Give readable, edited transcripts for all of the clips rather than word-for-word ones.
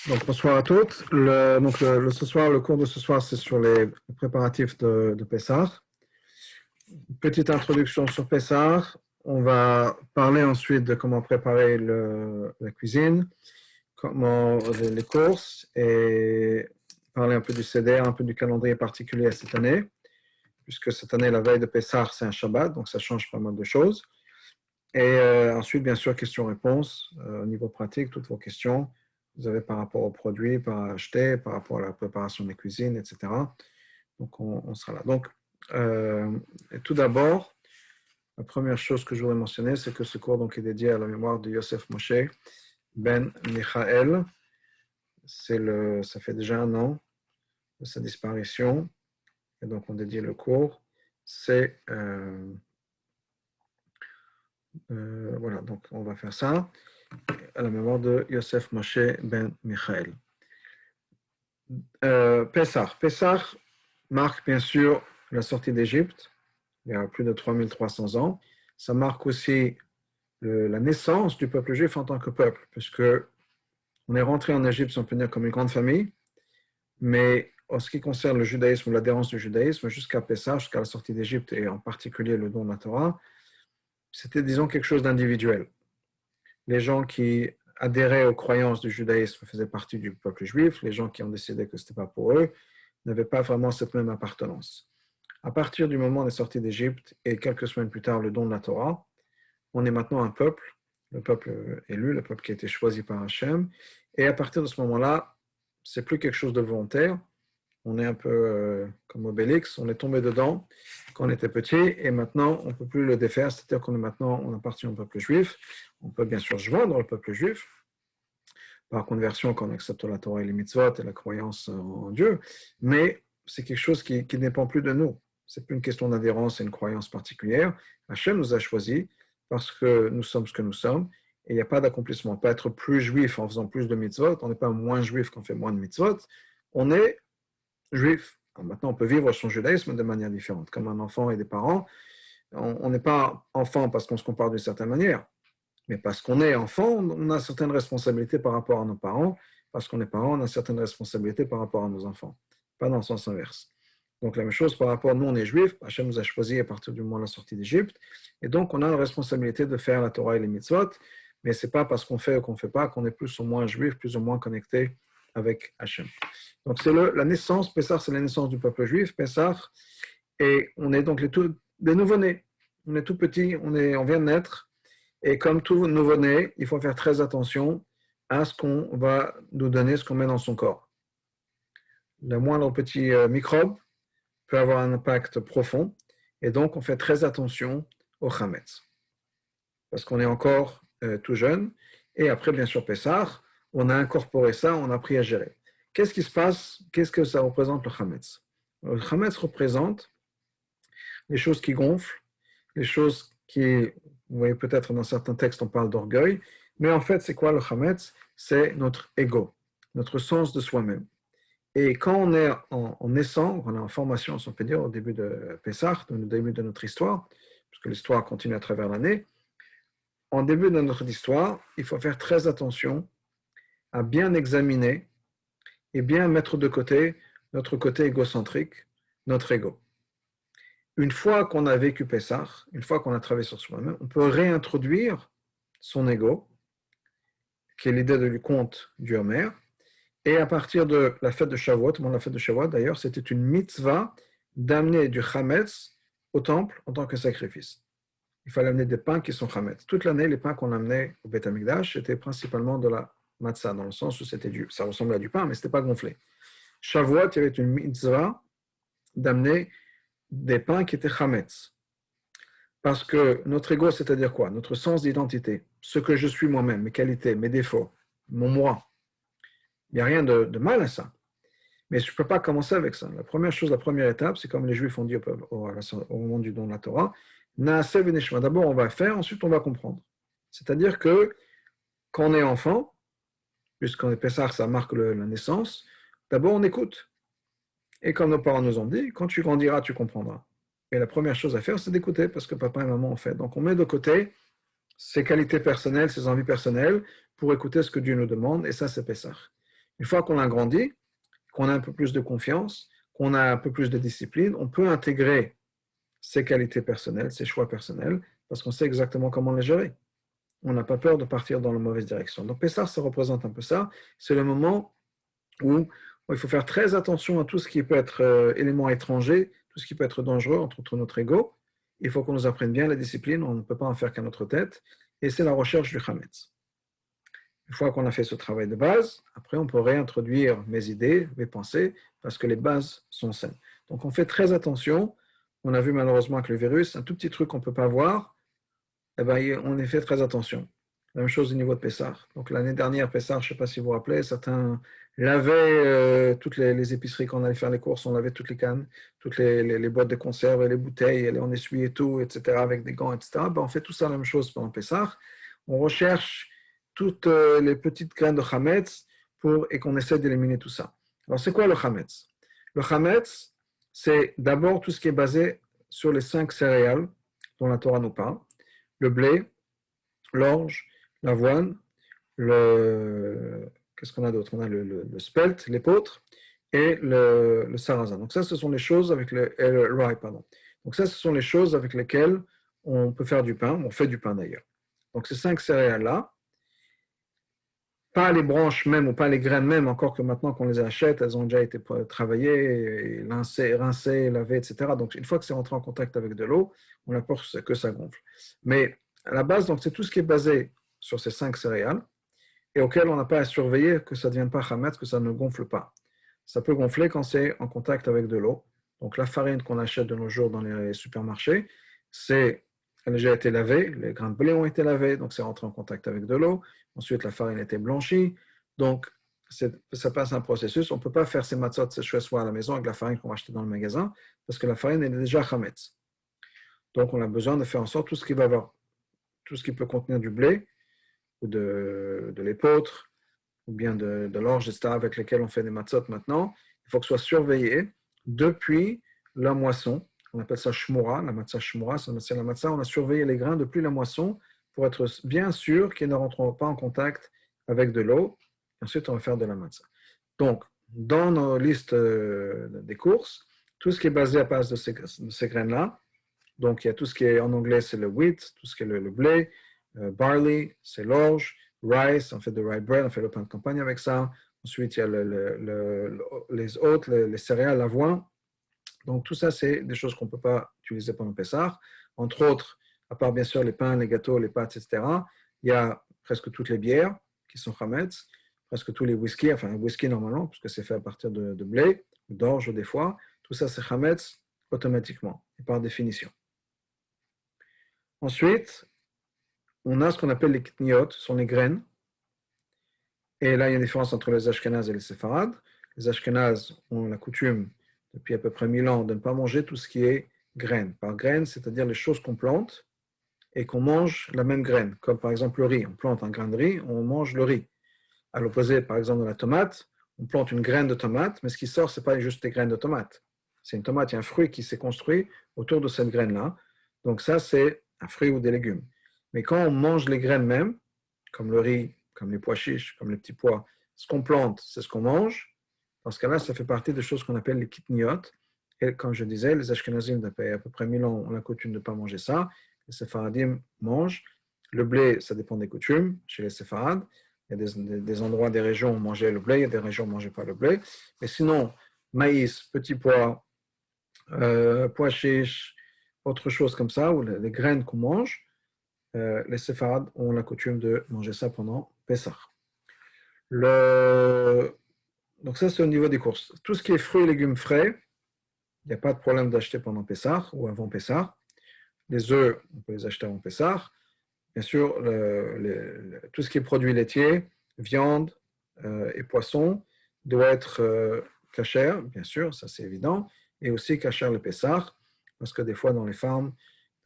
Donc, bonsoir à toutes. Ce soir, le cours de ce soir, c'est sur les préparatifs de Pessah. Petite introduction sur Pessah. On va parler ensuite de comment préparer la cuisine, comment les courses et parler un peu du CDR, un peu du calendrier particulier cette année, puisque cette année, la veille de Pessah, c'est un Shabbat, donc ça change pas mal de choses. Et ensuite, bien sûr, questions-réponses au niveau pratique, toutes vos questions. Vous avez par rapport aux produits à acheter, par rapport à la préparation des cuisines, etc. Donc, on sera là. Donc, tout d'abord, la première chose que je voudrais mentionner, c'est que ce cours donc, est dédié à la mémoire de Yosef Moshe Ben Michael. Ça fait déjà 1 an de sa disparition. Et donc, on dédie le cours. Voilà, donc on va faire ça à la mémoire de Yosef Moshe Ben Michael. Pessah marque bien sûr la sortie d'Égypte, il y a plus de 3300 ans. Ça marque aussi la naissance du peuple juif en tant que peuple, puisque on est rentré en Égypte, si on peut dire, comme une grande famille, mais en ce qui concerne le judaïsme ou l'adhérence du judaïsme, jusqu'à Pessah, jusqu'à la sortie d'Égypte, et en particulier le don de la Torah, c'était, disons, quelque chose d'individuel. Les gens qui adhéraient aux croyances du judaïsme faisaient partie du peuple juif, les gens qui ont décidé que ce n'était pas pour eux n'avaient pas vraiment cette même appartenance. À partir du moment où on est sorti d'Égypte et quelques semaines plus tard le don de la Torah, on est maintenant un peuple, le peuple élu, le peuple qui a été choisi par Hachem, et à partir de ce moment-là, c'est plus quelque chose de volontaire, on est un peu comme Obélix, on est tombé dedans quand on était petit, et maintenant on ne peut plus le défaire, c'est-à-dire on appartient au peuple juif, on peut bien sûr joindre le peuple juif, par conversion quand on accepte la Torah et les mitzvot et la croyance en Dieu, mais c'est quelque chose qui ne dépend plus de nous. Ce n'est plus une question d'adhérence et une croyance particulière. Hachem nous a choisis parce que nous sommes ce que nous sommes et il n'y a pas d'accomplissement. On peut être plus juif en faisant plus de mitzvot, on n'est pas moins juif quand on fait moins de mitzvot, on est juif. Alors maintenant, on peut vivre son judaïsme de manière différente. Comme un enfant et des parents, on n'est pas enfant parce qu'on se compare d'une certaine manière. Mais parce qu'on est enfant, on a certaines responsabilités par rapport à nos parents. Parce qu'on est parents, on a certaines responsabilités par rapport à nos enfants. Pas dans le sens inverse. Donc la même chose par rapport à nous, on est juifs. Hachem nous a choisis à partir du moment de la sortie d'Égypte. Et donc on a la responsabilité de faire la Torah et les mitzvot. Mais ce n'est pas parce qu'on fait ou qu'on ne fait pas qu'on est plus ou moins juif, plus ou moins connecté avec Hachem. Donc c'est la naissance. Pessah, c'est la naissance du peuple juif. Pessah, et on est donc des nouveau-nés. On est tout petits, on vient de naître. Et comme tout nouveau-né, il faut faire très attention à ce qu'on va nous donner, ce qu'on met dans son corps. Le moindre petit microbe peut avoir un impact profond, et donc on fait très attention au chametz, parce qu'on est encore tout jeune, et après, bien sûr, Pessah, on a incorporé ça, on a appris à gérer. Qu'est-ce qui se passe? Qu'est-ce que ça représente le chametz? Le chametz représente les choses qui gonflent, les choses qui... Vous voyez peut-être dans certains textes, on parle d'orgueil, mais en fait, c'est quoi le chametz? C'est notre ego, notre sens de soi-même. Et quand on est en naissant, on est en formation, si on peut dire, au début de Pessah, au début de notre histoire, parce que l'histoire continue à travers l'année, en début de notre histoire, il faut faire très attention à bien examiner et bien mettre de côté notre côté égocentrique, notre ego. Une fois qu'on a vécu Pessah, une fois qu'on a travaillé sur soi-même, on peut réintroduire son ego, qui est l'idée du conte du Homer, et à partir de la fête de Shavuot, la fête de Shavuot d'ailleurs, c'était une mitzvah d'amener du chametz au temple en tant que sacrifice. Il fallait amener des pains qui sont chametz. Toute l'année, les pains qu'on amenait au Beth Amikdash, c'était principalement de la matzah, dans le sens où ça ressemblait à du pain, mais ce n'était pas gonflé. Shavuot, il y avait une mitzvah d'amener des pains qui étaient chametz. Parce que notre ego, c'est-à-dire quoi? Notre sens d'identité, ce que je suis moi-même, mes qualités, mes défauts, mon moi. Il n'y a rien de mal à ça. Mais je ne peux pas commencer avec ça. La première étape, c'est comme les Juifs ont dit au moment du don de la Torah, Naaseh v'neshma. D'abord, on va faire, ensuite, on va comprendre. C'est-à-dire que quand on est enfant, puisqu'on est Pessah, ça marque la naissance, d'abord, on écoute. Et comme nos parents nous ont dit, quand tu grandiras, tu comprendras. Et la première chose à faire, c'est d'écouter, parce que papa et maman ont fait. Donc, on met de côté ses qualités personnelles, ses envies personnelles, pour écouter ce que Dieu nous demande, et ça, c'est Pessah. Une fois qu'on a grandi, qu'on a un peu plus de confiance, qu'on a un peu plus de discipline, on peut intégrer ses qualités personnelles, ses choix personnels, parce qu'on sait exactement comment les gérer. On n'a pas peur de partir dans la mauvaise direction. Donc Pessah, ça représente un peu ça. C'est le moment où il faut faire très attention à tout ce qui peut être élément étranger, tout ce qui peut être dangereux entre notre ego. Il faut qu'on nous apprenne bien la discipline, on ne peut pas en faire qu'à notre tête, et c'est la recherche du Hametz. Une fois qu'on a fait ce travail de base, après on peut réintroduire mes idées, mes pensées, parce que les bases sont saines. Donc on fait très attention. On a vu malheureusement que le virus, un tout petit truc qu'on ne peut pas voir, eh ben, on y fait très attention. La même chose au niveau de Pessah. Donc l'année dernière, Pessah, je ne sais pas si vous vous rappelez, certains lavaient toutes les épiceries quand on allait faire les courses, on lavait toutes les cannes, toutes les boîtes de conserve, et les bouteilles, et on essuyait tout, etc., avec des gants, etc. Ben, on fait tout ça la même chose pendant Pessah. On recherche toutes les petites graines de Hametz et qu'on essaie d'éliminer tout ça. Alors c'est quoi le Hametz? Le Hametz, c'est d'abord tout ce qui est basé sur les 5 céréales dont la Torah nous parle. Le blé, l'orge, l'avoine, qu'est-ce qu'on a d'autre? On a le spelt, l'épeautre et le sarrasin. Donc ça, ce sont les choses avec le rye, pardon. Donc ça, ce sont les choses avec lesquelles on peut faire du pain, on fait du pain d'ailleurs. Donc ces 5 céréales-là, pas les branches même ou pas les graines même, encore que maintenant qu'on les achète, elles ont déjà été travaillées, rincées, lavées, etc. Donc une fois que c'est rentré en contact avec de l'eau, on a peur que ça gonfle. Mais à la base, donc, c'est tout ce qui est basé sur ces 5 céréales et auquel on n'a pas à surveiller que ça ne devienne pas hametz, que ça ne gonfle pas. Ça peut gonfler quand c'est en contact avec de l'eau. Donc la farine qu'on achète de nos jours dans les supermarchés, elle a déjà été lavée, les grains de blé ont été lavés, donc c'est rentré en contact avec de l'eau. Ensuite, la farine a été blanchie. Donc, ça passe un processus. On ne peut pas faire ces matzot, ces chouessois à la maison avec la farine qu'on va acheter dans le magasin, parce que la farine est déjà hametz. Donc, on a besoin de faire en sorte tout ce qui peut contenir du blé, ou de l'épeautre, ou bien de l'orge, etc., avec lesquels on fait des matzot maintenant. Il faut que ce soit surveillé depuis la moisson. On appelle ça shmura, la matzah shmura, c'est la matzah. On a surveillé les grains depuis la moisson pour être bien sûr qu'ils ne rentreront pas en contact avec de l'eau. Ensuite, on va faire de la matzah. Donc, dans nos listes des courses, tout ce qui est basé à base de ces graines-là, donc il y a tout ce qui est en anglais, c'est le wheat, tout ce qui est le blé, barley, c'est l'orge, rice, on fait de rye bread, on fait le pain de campagne avec ça. Ensuite, il y a les autres, les céréales, l'avoine. Donc, tout ça, c'est des choses qu'on ne peut pas utiliser pendant Pessah. Entre autres, à part bien sûr les pains, les gâteaux, les pâtes, etc., il y a presque toutes les bières qui sont chametz, presque tous les whisky, enfin, whisky normalement, puisque c'est fait à partir de blé, d'orge des fois. Tout ça, c'est chametz automatiquement et par définition. Ensuite, on a ce qu'on appelle les kitniot, ce sont les graines. Et là, il y a une différence entre les Ashkénazes et les Séfarades. Les Ashkénazes ont la coutume, depuis à peu près 1000 ans, de ne pas manger tout ce qui est graines. Par graines, c'est-à-dire les choses qu'on plante et qu'on mange la même graine. Comme par exemple le riz. On plante un grain de riz, on mange le riz. À l'opposé, par exemple, de la tomate, on plante une graine de tomate, mais ce qui sort, ce n'est pas juste des graines de tomate. C'est une tomate, il y a un fruit qui s'est construit autour de cette graine-là. Donc ça, c'est un fruit ou des légumes. Mais quand on mange les graines même, comme le riz, comme les pois chiches, comme les petits pois, ce qu'on plante, c'est ce qu'on mange. Dans ce cas-là, ça fait partie des choses qu'on appelle les kitniot. Et comme je disais, les Ashkenazim, depuis à peu près 1000 ans, ont la coutume de ne pas manger ça. Les Séfaradim mangent. Le blé, ça dépend des coutumes chez les Séfarades. Il y a des endroits, des régions où on mangeait le blé, il y a des régions où on ne mangeait pas le blé. Mais sinon, maïs, petits pois, pois chiches, autre chose comme ça, ou les graines qu'on mange, les séfarades ont la coutume de manger ça pendant Pessah. Donc ça, c'est au niveau des courses. Tout ce qui est fruits et légumes frais, il n'y a pas de problème d'acheter pendant Pessah ou avant Pessah. Les œufs, on peut les acheter avant Pessah. Bien sûr, tout ce qui est produits laitiers, viande et poissons doit être kasher, bien sûr, ça c'est évident, et aussi kasher le Pessah, parce que des fois dans les fermes,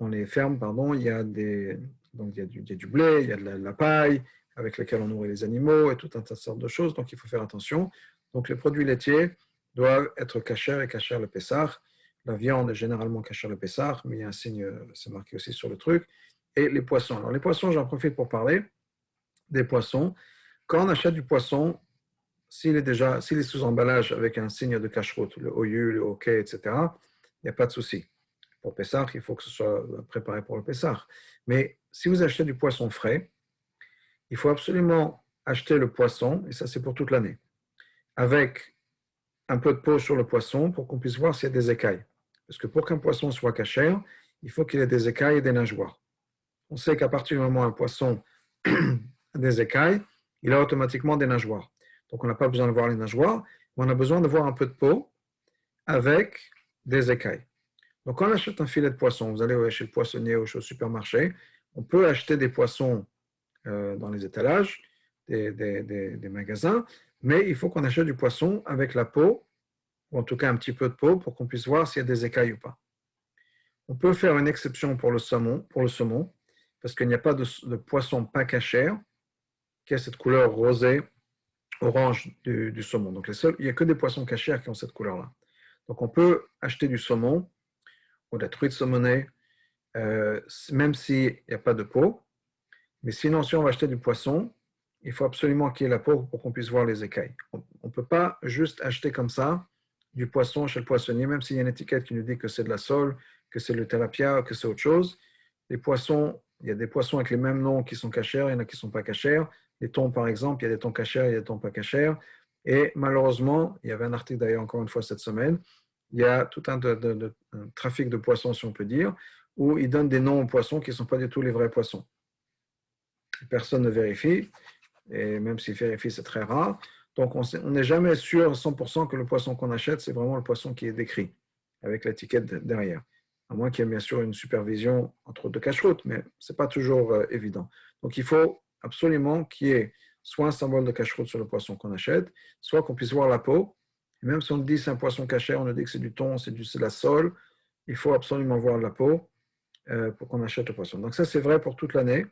il y a du blé, il y a de la paille avec laquelle on nourrit les animaux et tout un tas de sortes de choses, donc il faut faire attention. Donc les produits laitiers doivent être kasher et kasher le Pessah. La viande est généralement kasher le Pessah, mais il y a un signe, c'est marqué aussi sur le truc. Et les poissons. Alors les poissons, j'en profite pour parler des poissons. Quand on achète du poisson, s'il est sous emballage avec un signe de cache-route, le OU, le OK, etc., il n'y a pas de souci. Pour Pessah, il faut que ce soit préparé pour le Pessah. Mais si vous achetez du poisson frais, il faut absolument acheter le poisson, et ça c'est pour toute l'année, avec un peu de peau sur le poisson pour qu'on puisse voir s'il y a des écailles. Parce que pour qu'un poisson soit cachère, il faut qu'il ait des écailles et des nageoires. On sait qu'à partir du moment où un poisson a des écailles, il a automatiquement des nageoires. Donc on n'a pas besoin de voir les nageoires, mais on a besoin de voir un peu de peau avec des écailles. Donc quand on achète un filet de poisson, vous allez chez le poissonnier ou au supermarché, on peut acheter des poissons dans les étalages des magasins, mais il faut qu'on achète du poisson avec la peau, ou en tout cas un petit peu de peau, pour qu'on puisse voir s'il y a des écailles ou pas. On peut faire une exception pour le saumon, parce qu'il n'y a pas de poisson pas cachère qui a cette couleur rosée, orange du saumon. Donc il n'y a que des poissons cachères qui ont cette couleur-là. Donc on peut acheter du saumon ou de la truite saumonée, même s'il n'y a pas de peau. Mais sinon, si on va acheter du poisson, il faut absolument qu'il y ait la peau pour qu'on puisse voir les écailles. On ne peut pas juste acheter comme ça du poisson chez le poissonnier, même s'il y a une étiquette qui nous dit que c'est de la sole, que c'est le tilapia, que c'est autre chose. Les poissons, il y a des poissons avec les mêmes noms qui sont cachers, il y en a qui ne sont pas cachers. Les thons, par exemple, il y a des thons cachers, il y a des thons pas cachers. Et malheureusement, il y avait un article d'ailleurs encore une fois cette semaine, il y a tout un trafic de poissons, si on peut dire, où ils donnent des noms aux poissons qui ne sont pas du tout les vrais poissons. Personne ne vérifie, et même s'il vérifie, c'est très rare. Donc, on n'est jamais sûr à 100% que le poisson qu'on achète, c'est vraiment le poisson qui est décrit, avec l'étiquette derrière. À moins qu'il y ait bien sûr une supervision entre deux cache-routes, mais ce n'est pas toujours évident. Donc, il faut absolument qu'il y ait soit un symbole de cache-route sur le poisson qu'on achète, soit qu'on puisse voir la peau. Et même si on dit que c'est un poisson caché, on nous dit que c'est du thon, c'est de la sole, il faut absolument voir la peau pour qu'on achète le poisson. Donc, ça, c'est vrai pour toute l'année.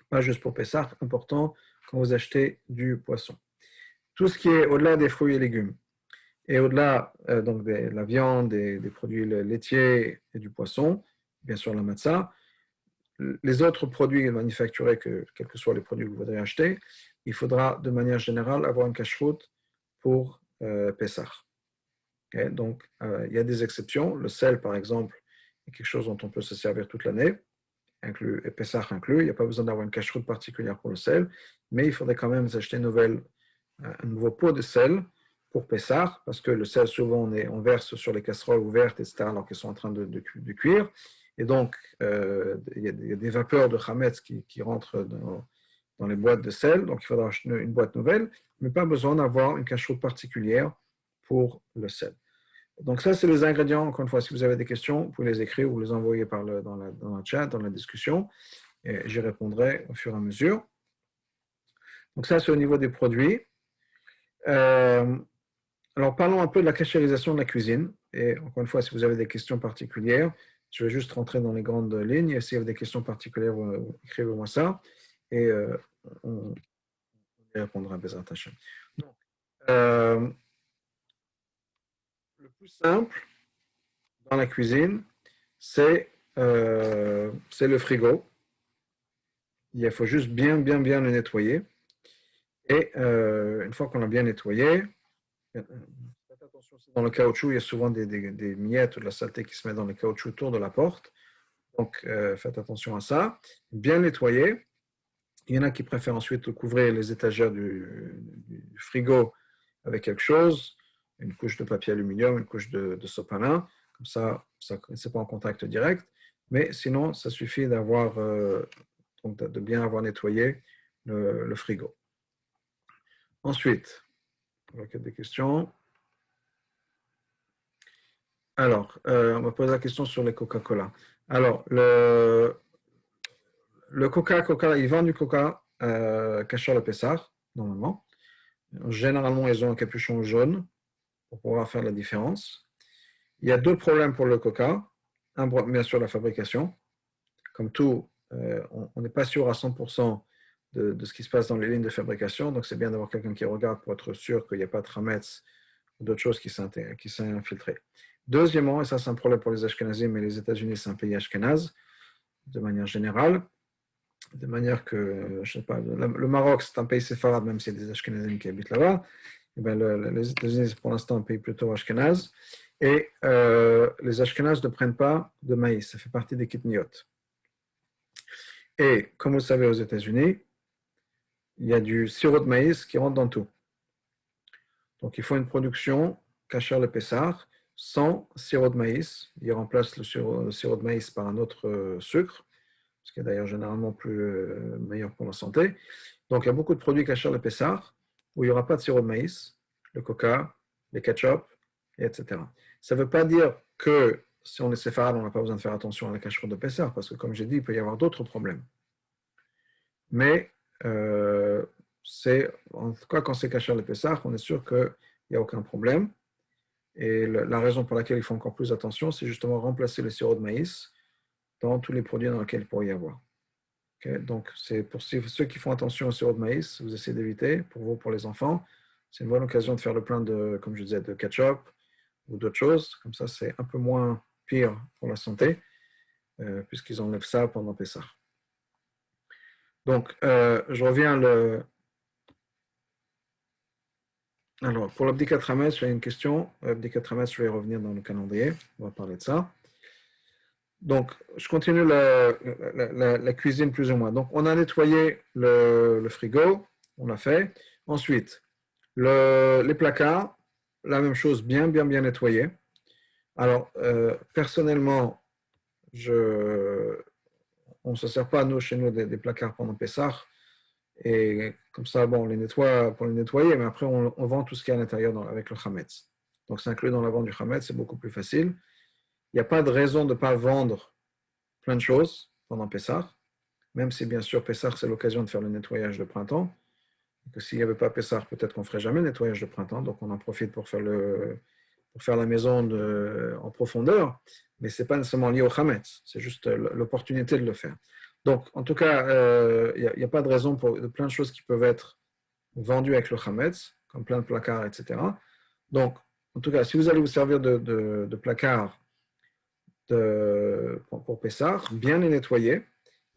Pas juste pour Pessah, important quand vous achetez du poisson. Tout ce qui est au-delà des fruits et légumes et au-delà donc de la viande, des produits laitiers et du poisson, bien sûr la matzah, les autres produits manufacturés, quels que soient les produits que vous voudrez acheter, il faudra de manière générale avoir une cache-route pour Pessah. Okay? Donc il y a des exceptions. Le sel, par exemple, est quelque chose dont on peut se servir toute l'année. Inclus, et Pessah inclus, il n'y a pas besoin d'avoir une cache-route particulière pour le sel, mais il faudrait quand même acheter un nouveau pot de sel pour Pessah, parce que le sel, souvent, on verse sur les casseroles ouvertes, etc., alors qu'elles sont en train de cuire. Et donc, il y a des vapeurs de chametz qui rentrent dans les boîtes de sel, donc il faudra acheter une boîte nouvelle, mais pas besoin d'avoir une cache-route particulière pour le sel. Donc ça, c'est les ingrédients. Encore une fois, si vous avez des questions, vous pouvez les écrire ou les envoyer dans le chat, dans la discussion, et j'y répondrai au fur et à mesure. Donc ça, c'est au niveau des produits. Alors, parlons un peu de la cachérisation de la cuisine. Et encore une fois, si vous avez des questions particulières, je vais juste rentrer dans les grandes lignes. Et s'il y a des questions particulières, écrivez-moi ça. Et on y répondra à Bezrat Hashem. Donc, le plus simple dans la cuisine, c'est le frigo. Il faut juste bien le nettoyer. Et une fois qu'on l'a bien nettoyé, faites attention aussi dans le caoutchouc, il y a souvent des miettes ou de la saleté qui se met dans le caoutchouc autour de la porte. Donc faites attention à ça. Bien nettoyer. Il y en a qui préfèrent ensuite couvrir les étagères du frigo avec quelque chose, une couche de papier aluminium, une couche de sopalin. Comme ça c'est pas en contact direct. Mais sinon, ça suffit de bien avoir nettoyé le frigo. Ensuite, on va regarder des questions. Alors, on va poser la question sur les Coca-Cola. Alors, le Coca, ils vendent du Coca caché le Pessah, normalement. Généralement, ils ont un capuchon jaune pour pouvoir faire la différence. Il y a deux problèmes pour le Coca. Un, bien sûr, la fabrication. Comme tout, on n'est pas sûr à 100% de ce qui se passe dans les lignes de fabrication. Donc, c'est bien d'avoir quelqu'un qui regarde pour être sûr qu'il n'y a pas de trametz ou d'autres choses qui s'est infiltré. Deuxièmement, et ça c'est un problème pour les Ashkenazim, mais les États-Unis c'est un pays Ashkenaz de manière générale, de manière que, je sais pas, le Maroc, c'est un pays séfarade, même s'il y a des Ashkenazim qui habitent là-bas. Eh bien, les États-Unis, pour l'instant, un pays plutôt Ashkenaz. Et les Ashkenazes ne prennent pas de maïs, ça fait partie des kitniyot. Et comme vous le savez, aux États-Unis, il y a du sirop de maïs qui rentre dans tout. Donc, il faut une production kasher le Pessah sans sirop de maïs. Il remplace le sirop de maïs par un autre sucre, ce qui est d'ailleurs généralement plus meilleur pour la santé. Donc, il y a beaucoup de produits kasher le Pessah où il n'y aura pas de sirop de maïs, le coca, les ketchup, etc. Ça ne veut pas dire que si on est séfarade, on n'a pas besoin de faire attention à la kasher de Pessah, parce que comme j'ai dit, il peut y avoir d'autres problèmes. Mais en tout cas, quand c'est kasher le Pessah, on est sûr qu'il n'y a aucun problème. Et la raison pour laquelle il faut encore plus attention, c'est justement remplacer le sirop de maïs dans tous les produits dans lesquels il pourrait y avoir. Okay? Donc, c'est pour ceux qui font attention au sirop de maïs, vous essayez d'éviter, pour vous, pour les enfants. C'est une bonne occasion de faire le plein de, comme je disais, de ketchup ou d'autres choses. Comme ça, c'est un peu moins pire pour la santé, puisqu'ils enlèvent ça pendant Pessah. Donc, je reviens Alors, pour l'Abdikat Hametz, j'ai une question. L'Abdikat Hametz, je vais revenir dans le calendrier. On va parler de ça. Donc, je continue la cuisine plus ou moins. Donc, on a nettoyé le frigo, on l'a fait. Ensuite, les placards, la même chose, bien nettoyé. Alors, personnellement, on ne se sert pas, chez nous, des placards pendant Pessah. Et comme ça, bon, on les nettoie pour les nettoyer, mais après, on vend tout ce qu'il y a à l'intérieur avec le Hametz. Donc, c'est inclus dans la vente du Hametz, c'est beaucoup plus facile. Il n'y a pas de raison de ne pas vendre plein de choses pendant Pessah, même si, bien sûr, Pessah, c'est l'occasion de faire le nettoyage de printemps. Et que s'il n'y avait pas Pessah, peut-être qu'on ne ferait jamais le nettoyage de printemps, donc on en profite pour faire la maison en profondeur, mais ce n'est pas nécessairement lié au Hametz, c'est juste l'opportunité de le faire. Donc, en tout cas, il n'y a pas de raison de plein de choses qui peuvent être vendues avec le Hametz, comme plein de placards, etc. Donc, en tout cas, si vous allez vous servir de placards pour Pessah, bien les nettoyer.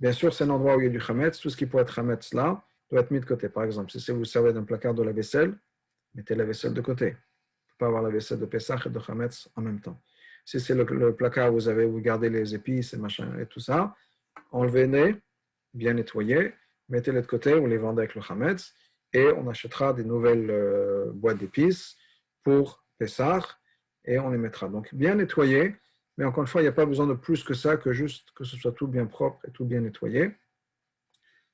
Bien sûr, c'est un endroit où il y a du Hametz. Tout ce qui pourrait être Hametz là doit être mis de côté. Par exemple, si vous vous servez d'un placard de la vaisselle, mettez la vaisselle de côté. Il ne faut pas avoir la vaisselle de Pessah et de Hametz en même temps. Si c'est le placard où vous gardez les épices et machin et tout ça, enlevez-les, bien nettoyés, mettez-les de côté, vous les vendez avec le Hametz et on achètera des nouvelles boîtes d'épices pour Pessah et on les mettra. Donc bien nettoyés, mais encore une fois, il n'y a pas besoin de plus que ça, que juste que ce soit tout bien propre et tout bien nettoyé.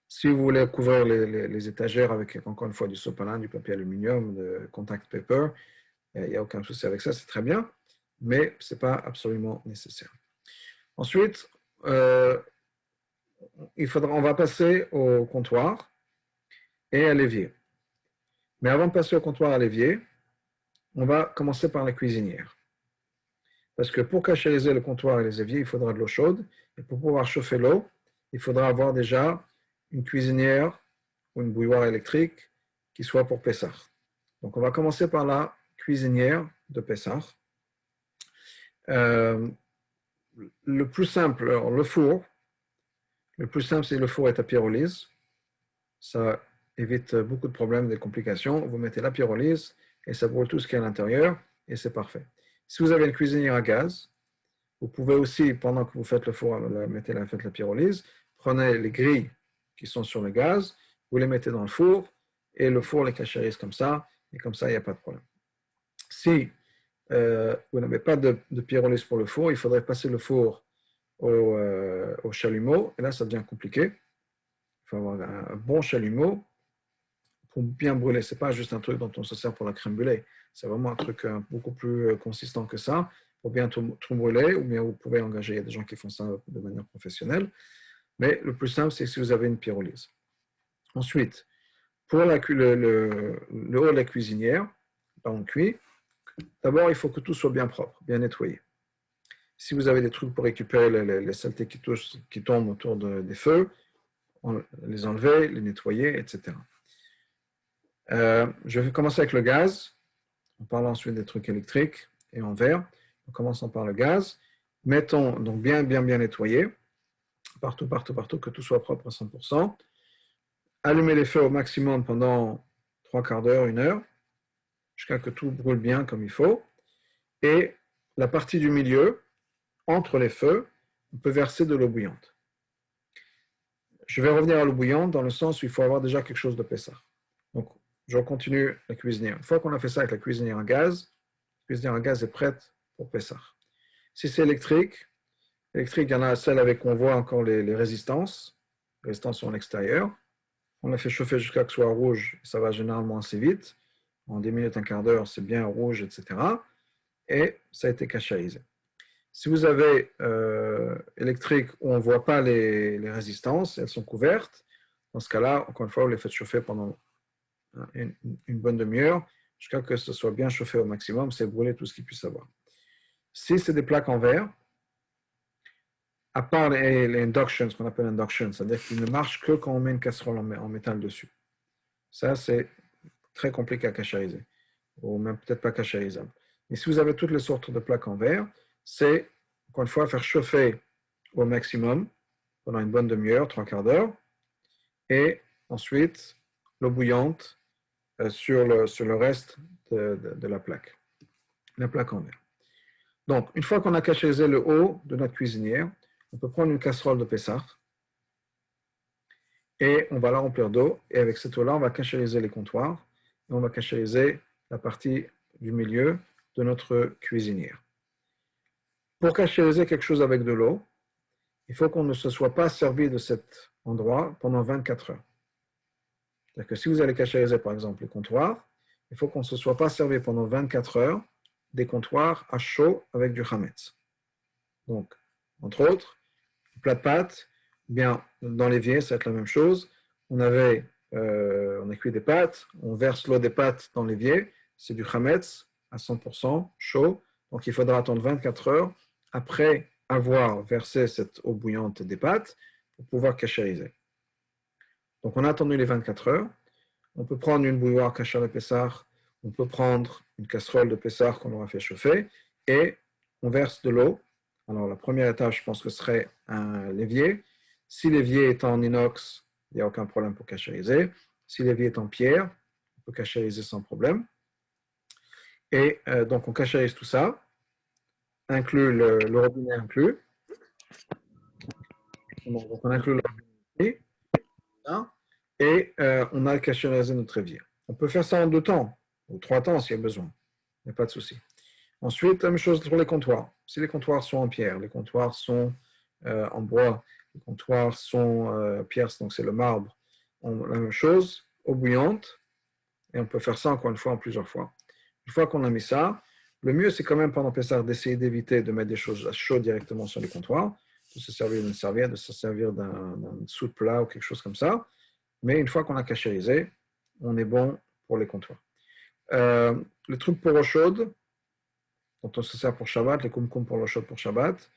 Si vous voulez couvrir les étagères avec, encore une fois, du sopalin, du papier aluminium, de contact paper, il n'y a aucun souci avec ça, c'est très bien, mais ce n'est pas absolument nécessaire. Ensuite, on va passer au comptoir et à l'évier. Mais avant de passer au comptoir et à l'évier, on va commencer par la cuisinière. Parce que pour cachériser le comptoir et les éviers, il faudra de l'eau chaude. Et pour pouvoir chauffer l'eau, il faudra avoir déjà une cuisinière ou une bouilloire électrique qui soit pour Pessah. Donc, on va commencer par la cuisinière de Pessah. Le plus simple, alors le four. Le plus simple, c'est le four est à pyrolyse. Ça évite beaucoup de problèmes, des complications. Vous mettez la pyrolyse et ça brûle tout ce qui est à l'intérieur et c'est parfait. Si vous avez une cuisinière à gaz, vous pouvez aussi, pendant que vous faites le four, faites la pyrolyse, prenez les grilles qui sont sur le gaz, vous les mettez dans le four et le four les cachérise comme ça, et comme ça, il n'y a pas de problème. Si vous n'avez pas de pyrolyse pour le four, il faudrait passer le four au chalumeau, et là, ça devient compliqué. Il faut avoir un bon chalumeau pour bien brûler. Ce n'est pas juste un truc dont on se sert pour la crème brûlée. C'est vraiment un truc beaucoup plus consistant que ça, pour bien tout brûler, ou bien vous pouvez engager, il y a des gens qui font ça de manière professionnelle. Mais le plus simple, c'est si vous avez une pyrolyse. Ensuite, pour le haut de la cuisinière, là on cuit, d'abord il faut que tout soit bien propre, bien nettoyé. Si vous avez des trucs pour récupérer les saletés qui tombent autour des feux, les enlever, les nettoyer, etc. Je vais commencer avec le gaz. On parle ensuite des trucs électriques et en verre. En commençant par le gaz. Mettons donc bien nettoyé. partout, partout, partout, que tout soit propre à 100%. Allumez les feux au maximum pendant 3/4 d'heure, 1 heure, jusqu'à que tout brûle bien comme il faut. Et la partie du milieu, entre les feux, on peut verser de l'eau bouillante. Je vais revenir à l'eau bouillante dans le sens où il faut avoir déjà quelque chose de Pessah. Donc, je continue la cuisinière. Une fois qu'on a fait ça avec la cuisinière à gaz, la cuisinière à gaz est prête pour Pessah. Si c'est électrique, il y en a celle avec on voit encore les résistances. Les résistances sont à l'extérieur. On la fait chauffer jusqu'à ce que ce soit rouge. Ça va généralement assez vite. En 10 minutes, 1/4 d'heure, c'est bien rouge, etc. Et ça a été cacharisé. Si vous avez électrique où on ne voit pas les résistances, elles sont couvertes, dans ce cas-là, encore une fois, vous les faites chauffer pendant une bonne demi-heure, jusqu'à ce que ce soit bien chauffé au maximum, c'est brûler tout ce qu'il puisse avoir. Si c'est des plaques en verre, à part les inductions, ce qu'on appelle induction, c'est-à-dire qu'ils ne marchent que quand on met une casserole en métal dessus. Ça, c'est très compliqué à cachériser, ou même peut-être pas cacherisable. Mais si vous avez toutes les sortes de plaques en verre, c'est, encore une fois, faire chauffer au maximum pendant une bonne demi-heure, 3/4 d'heure, et ensuite l'eau bouillante sur le reste de la plaque en verre. Donc, une fois qu'on a cacherisé le haut de notre cuisinière, on peut prendre une casserole de Pessah et on va la remplir d'eau. Et avec cette eau-là, on va cachériser les comptoirs et on va cachériser la partie du milieu de notre cuisinière. Pour cachériser quelque chose avec de l'eau, il faut qu'on ne se soit pas servi de cet endroit pendant 24 heures. C'est-à-dire que si vous allez cachériser, par exemple, les comptoirs, il faut qu'on ne se soit pas servi pendant 24 heures des comptoirs à chaud avec du chametz. Donc, entre autres, plat de pâtes, bien dans l'évier, ça va être la même chose. On a cuit des pâtes, on verse l'eau des pâtes dans l'évier, c'est du chametz à 100% chaud, donc il faudra attendre 24 heures après avoir versé cette eau bouillante des pâtes pour pouvoir cachériser. Donc on a attendu les 24 heures, on peut prendre une bouilloire cachère de Pessah, on peut prendre une casserole de Pessah qu'on aura fait chauffer et on verse de l'eau. Alors, la première étape, je pense que ce serait un l'évier. Si l'évier est en inox, il n'y a aucun problème pour cachériser. Si l'évier est en pierre, on peut cachériser sans problème. Et donc, on cachérise tout ça, inclut le robinet inclus. Donc, on inclut le robinet et on a cachérisé notre évier. On peut faire ça en 2 temps, ou 3 temps s'il y a besoin. Il n'y a pas de souci. Ensuite, la même chose pour les comptoirs. Si les comptoirs sont en pierre, les comptoirs sont en bois, les comptoirs sont pierre, donc c'est le marbre, la même chose, eau bouillante, et on peut faire ça encore une fois en plusieurs fois. Une fois qu'on a mis ça, le mieux c'est quand même pendant Pessah d'essayer d'éviter de mettre des choses à chaud directement sur les comptoirs, de se servir d'une serviette, de se servir d'un sous de plat ou quelque chose comme ça. Mais une fois qu'on a cachérisé, on est bon pour les comptoirs. Le truc pour eau chaude, dont on se sert pour Shabbat, les kumkum pour l'eau chaude pour Shabbat.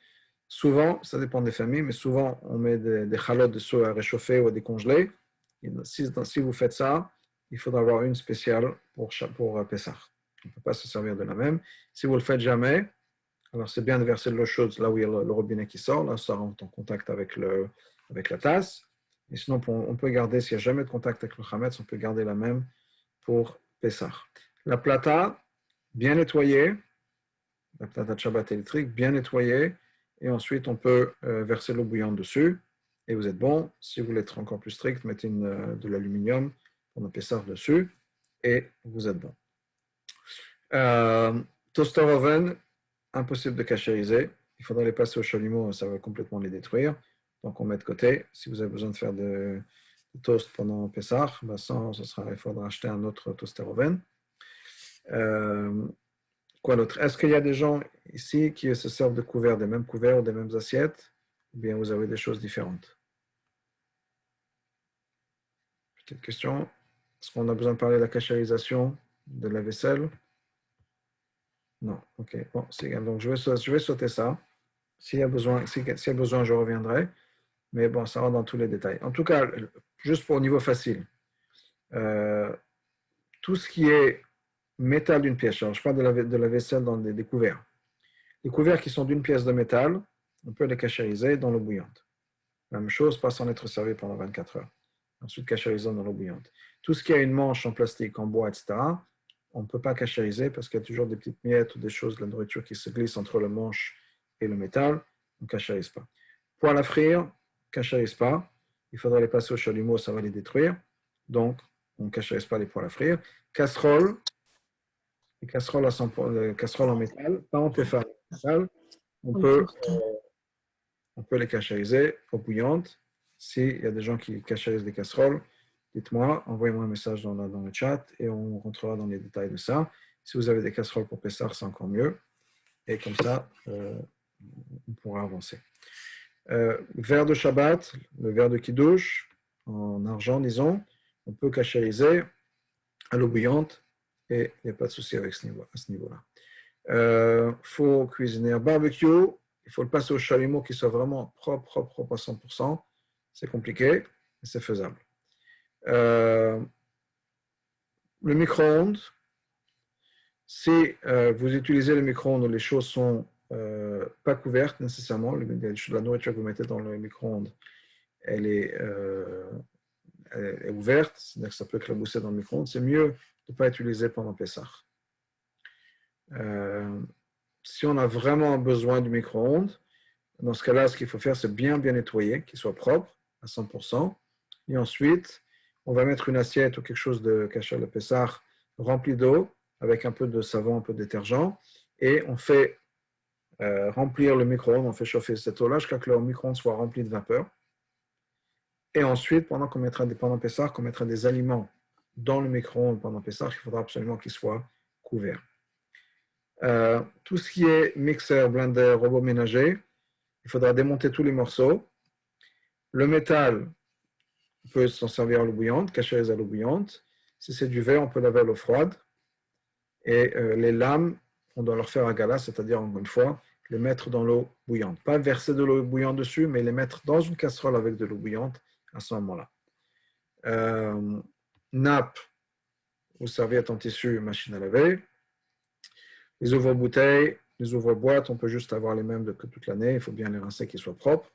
Souvent, ça dépend des familles, mais souvent on met des chalotes de soie à réchauffer ou à décongeler. Si vous faites ça, il faudra avoir une spéciale pour Pessah. On ne peut pas se servir de la même. Si vous ne le faites jamais, alors c'est bien de verser de l'eau chaude là où il y a le robinet qui sort, là ça rentre en contact avec la tasse. Et sinon, on peut garder, s'il n'y a jamais de contact avec le chametz, on peut garder la même pour Pessah. La plata, bien nettoyée, la plata de Shabbat électrique, bien nettoyée, et ensuite on peut verser l'eau bouillante dessus, et vous êtes bon. Si vous voulez être encore plus strict, mettez de l'aluminium, on appelle ça dessus, et vous êtes bon. Toaster oven, impossible de cachériser, il faudrait les passer au chalumeau, ça va complètement les détruire, donc on met de côté. Si vous avez besoin de faire de toast pendant Pessah, ben il faudra acheter un autre toaster oven. Quoi d'autre? Est-ce qu'il y a des gens ici qui se servent de couverts, des mêmes couverts ou des mêmes assiettes? Ou bien vous avez des choses différentes? Petite question. Est-ce qu'on a besoin de parler de la cachérisation de la vaisselle? Non. Ok. Bon, c'est bien. Donc, je vais sauter ça. S'il y a besoin, je reviendrai. Mais bon, ça rentre dans tous les détails. En tout cas, juste pour au niveau facile, tout ce qui est métal d'une pièce, alors je parle de la vaisselle dans des couverts. Les couverts qui sont d'une pièce de métal, on peut les cachériser dans l'eau bouillante. La même chose, pas sans être servi pendant 24 heures. Ensuite, cachérisons dans l'eau bouillante. Tout ce qui a une manche en plastique, en bois, etc., on ne peut pas cachériser parce qu'il y a toujours des petites miettes ou des choses de la nourriture qui se glissent entre le manche et le métal. On ne cachérise pas. Poêle à frire, cachérise pas. Il faudra les passer au chalumeau, ça va les détruire. Donc, on ne cachérise pas les poêles à frire. Casserole, les casseroles, casseroles en métal, pas en Tefal, on peut les cachériser eau bouillante. S'il y a des gens qui cachérisent des casseroles, dites-moi, envoyez-moi un message dans le chat et on rentrera dans les détails de ça. Si vous avez des casseroles pour Pessah, c'est encore mieux. Et comme ça, on pourra avancer. Verre de Shabbat, le verre de Kiddush, en argent, disons, on peut cachériser à l'eau bouillante et il n'y a pas de souci avec à ce niveau-là. Faut cuisiner un barbecue, il faut le passer au chalumeau qui soit vraiment propre à 100%. C'est compliqué, mais c'est faisable. Le micro-ondes, si vous utilisez le micro-ondes, les choses sont pas couvertes nécessairement. La nourriture que vous mettez dans le micro-ondes, elle est ouverte, c'est-à-dire que ça peut éclabousser dans le micro-ondes. C'est mieux de ne pas utiliser pendant Pessah. Si on a vraiment besoin du micro-ondes, dans ce cas-là, ce qu'il faut faire, c'est bien nettoyer, qu'il soit propre à 100%. Et ensuite, on va mettre une assiette ou quelque chose de caché le Pessah rempli d'eau avec un peu de savon, un peu de détergent, et on fait remplir le micro-ondes, on fait chauffer cette eau-là jusqu'à ce que le micro-ondes soit rempli de vapeur. Et ensuite, pendant Pessah, qu'on mettra des aliments dans le micro-ondes pendant Pessah, il faudra absolument qu'ils soient couverts. Tout ce qui est mixeur, blender, robot ménager, il faudra démonter tous les morceaux. Le métal, on peut s'en servir à l'eau bouillante, cachériser à l'eau bouillante. Si c'est du verre, on peut laver à l'eau froide. Et les lames, on doit leur faire un gala, c'est-à-dire, encore une fois, les mettre dans l'eau bouillante. Pas verser de l'eau bouillante dessus, mais les mettre dans une casserole avec de l'eau bouillante à ce moment-là. Nappe ou serviette en tissu, machine à laver. Les ouvre-bouteilles, les ouvre-boîtes, on peut juste avoir les mêmes que toute l'année. Il faut bien les rincer, qu'ils soient propres.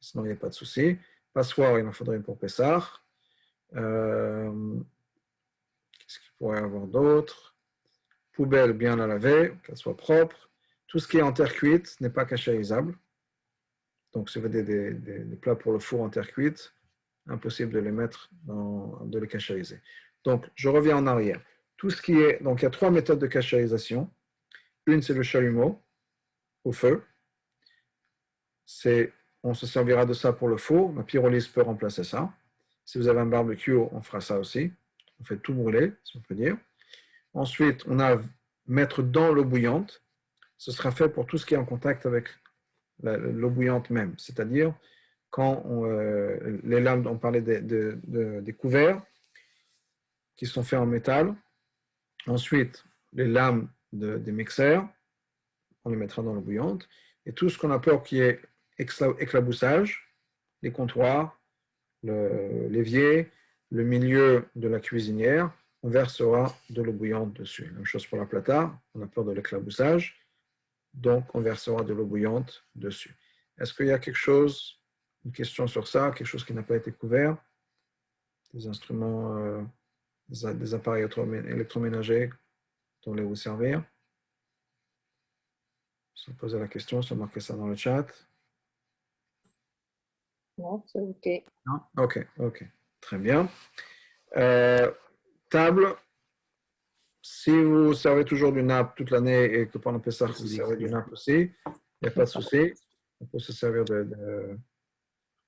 Sinon, il n'y a pas de souci. Passoire, il en faudrait une pour Pessah. Qu'est-ce qu'il pourrait y avoir d'autre? Poubelle, bien la laver, qu'elle soit propre. Tout ce qui est en terre cuite n'est pas cachérisable. Donc, si vous avez des plats pour le four en terre cuite, impossible de les mettre, de les cachériser. Donc, je reviens en arrière. Tout ce qui est, donc, il y a 3 méthodes de cachérisation. Une, c'est le chalumeau au feu. On se servira de ça pour le four. La pyrolyse peut remplacer ça. Si vous avez un barbecue, on fera ça aussi. On fait tout brûler, si on peut dire. Ensuite, on a mettre dans l'eau bouillante. Ce sera fait pour tout ce qui est en contact avec l'eau bouillante même. C'est-à-dire, quand les lames, on parlait des couverts qui sont faits en métal. Ensuite, les lames des mixeurs, on les mettra dans l'eau bouillante. Et tout ce qu'on a peur qu'il y ait éclaboussage, les comptoirs, l'évier, le milieu de la cuisinière, on versera de l'eau bouillante dessus. Même chose pour la plata, on a peur de l'éclaboussage, donc on versera de l'eau bouillante dessus. Est-ce qu'il y a une question sur ça, quelque chose qui n'a pas été couvert? Des instruments, des appareils électroménagers dont on les vous servir? Si vous posez la question, si vous marquez ça dans le chat. Non, c'est OK. Non? OK. Très bien. Table. Si vous servez toujours du nappe toute l'année et que pendant Pessah, vous servez du nappe aussi, il n'y a pas de souci. On peut se servir de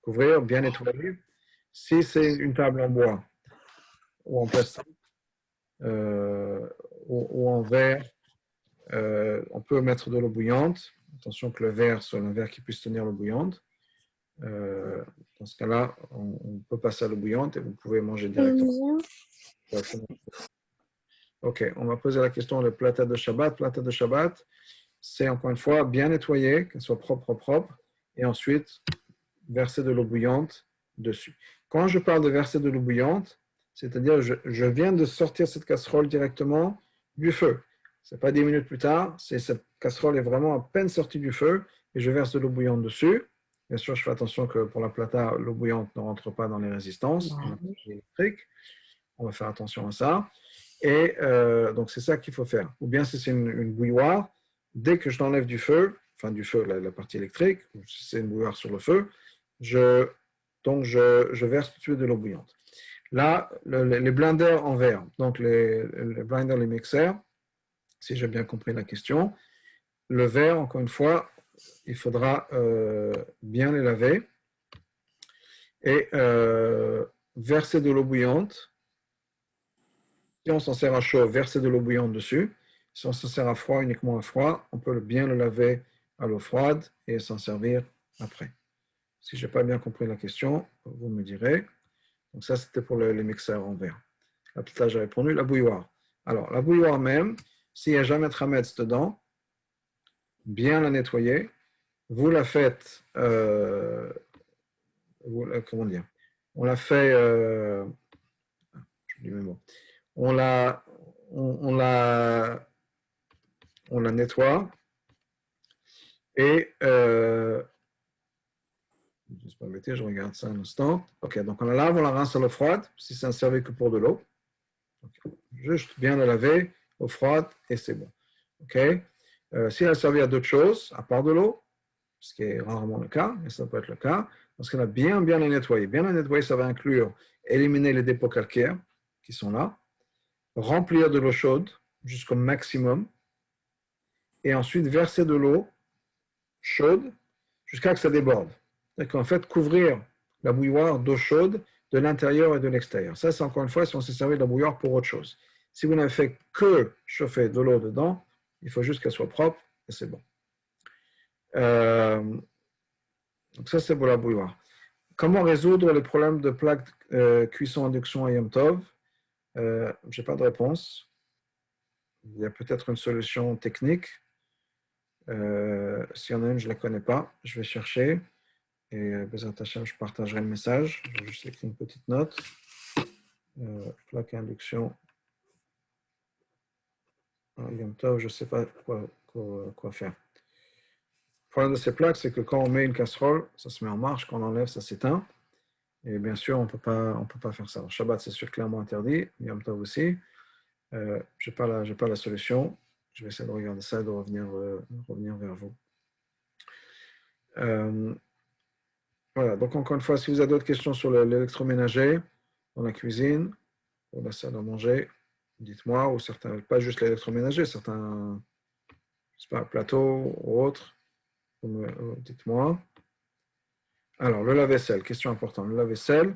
couvrir, bien nettoyer. Si c'est une table en bois ou en plastique ou en verre, on peut mettre de l'eau bouillante. Attention que le verre soit un verre qui puisse tenir l'eau bouillante. Dans ce cas-là, on peut passer à l'eau bouillante et vous pouvez manger directement. Ok, on va poser la question de plata de Shabbat. Plata de Shabbat, c'est encore une fois bien nettoyé, qu'elle soit propre, et ensuite verser de l'eau bouillante dessus. Quand je parle de verser de l'eau bouillante, c'est-à-dire je viens de sortir cette casserole directement du feu. Ce n'est pas 10 minutes plus tard, cette casserole est vraiment à peine sortie du feu et je verse de l'eau bouillante dessus. Bien sûr, je fais attention que pour la plata, l'eau bouillante ne rentre pas dans les résistances électriques. On va faire attention à ça. Et donc, c'est ça qu'il faut faire. Ou bien, si c'est une bouilloire, dès que je l'enlève du feu, enfin du feu, la partie électrique, ou si c'est une bouilloire sur le feu, je verse tout de suite de l'eau bouillante. Là, les blenders en verre, donc les blenders, les mixeurs, si j'ai bien compris la question, le verre, encore une fois, il faudra bien les laver et verser de l'eau bouillante. Si on s'en sert à chaud, verser de l'eau bouillante dessus. Si on s'en sert à froid, uniquement à froid, on peut bien le laver à l'eau froide et s'en servir après. Si je n'ai pas bien compris la question, vous me direz. Donc ça, c'était pour les mixeurs en verre. Là, j'ai répondu. La bouilloire. Alors, la bouilloire même, s'il n'y a jamais de hametz dedans, bien la nettoyer. Vous la faites, comment dire, on la fait, je dis mes mots, on la nettoie et juste m'embêter, je regarde ça un instant. Ok, donc on la lave, on la rince à l'eau froide, si ça ne servait que pour de l'eau. Juste bien la laver, eau froide, et c'est bon. Ok. Si elle a servi à d'autres choses, à part de l'eau, ce qui est rarement le cas, mais ça peut être le cas, parce qu'on a bien la nettoyer. Bien la nettoyer, ça va inclure éliminer les dépôts calcaires qui sont là, remplir de l'eau chaude jusqu'au maximum, et ensuite verser de l'eau chaude jusqu'à ce que ça déborde. C'est qu'en fait, couvrir la bouilloire d'eau chaude de l'intérieur et de l'extérieur. Ça, c'est encore une fois si on s'est servi de la bouilloire pour autre chose. Si vous n'avez fait que chauffer de l'eau dedans, il faut juste qu'elle soit propre et c'est bon. Donc ça, c'est pour la bouilloire. Comment résoudre les problèmes de plaques cuisson induction à Yom Tov? Je n'ai pas de réponse. Il y a peut-être une solution technique. S'il y en a une, je ne la connais pas. Je vais chercher. Et Bezat Hashem, je partagerai le message. Je vais juste écrire une petite note. Plaque à induction. Yom Tov, je ne sais pas quoi faire. Le problème de ces plaques, c'est que quand on met une casserole, ça se met en marche. Quand on enlève, ça s'éteint. Et bien sûr, on ne peut pas faire ça. Alors, Shabbat, c'est sûr clairement interdit. Yom Tov aussi. Je n'ai pas la solution. Je vais essayer de regarder ça et de revenir vers vous. Voilà. Donc, encore une fois, si vous avez d'autres questions sur l'électroménager, dans la cuisine, ou la salle à manger, dites-moi, ou certains, pas juste l'électroménager, certains, je sais pas, plateaux ou autres, dites-moi. Alors, le lave-vaisselle, question importante. Le lave-vaisselle,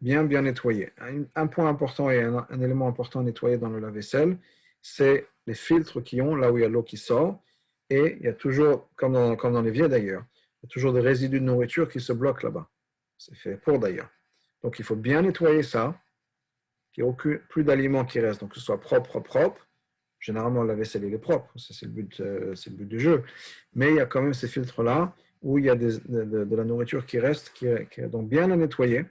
bien nettoyé. Un point important et un élément important à nettoyer dans le lave-vaisselle, c'est les filtres qui ont, là où il y a l'eau qui sort. Et il y a toujours, comme dans l'évier d'ailleurs, il y a toujours des résidus de nourriture qui se bloquent là-bas. C'est fait pour d'ailleurs. Donc, il faut bien nettoyer ça, qu'il n'y ait plus d'aliments qui restent, donc que ce soit propre. Généralement, le lave-vaisselle, il est propre. C'est le but du jeu. Mais il y a quand même ces filtres-là où il y a de la nourriture qui reste, donc bien la nettoyer,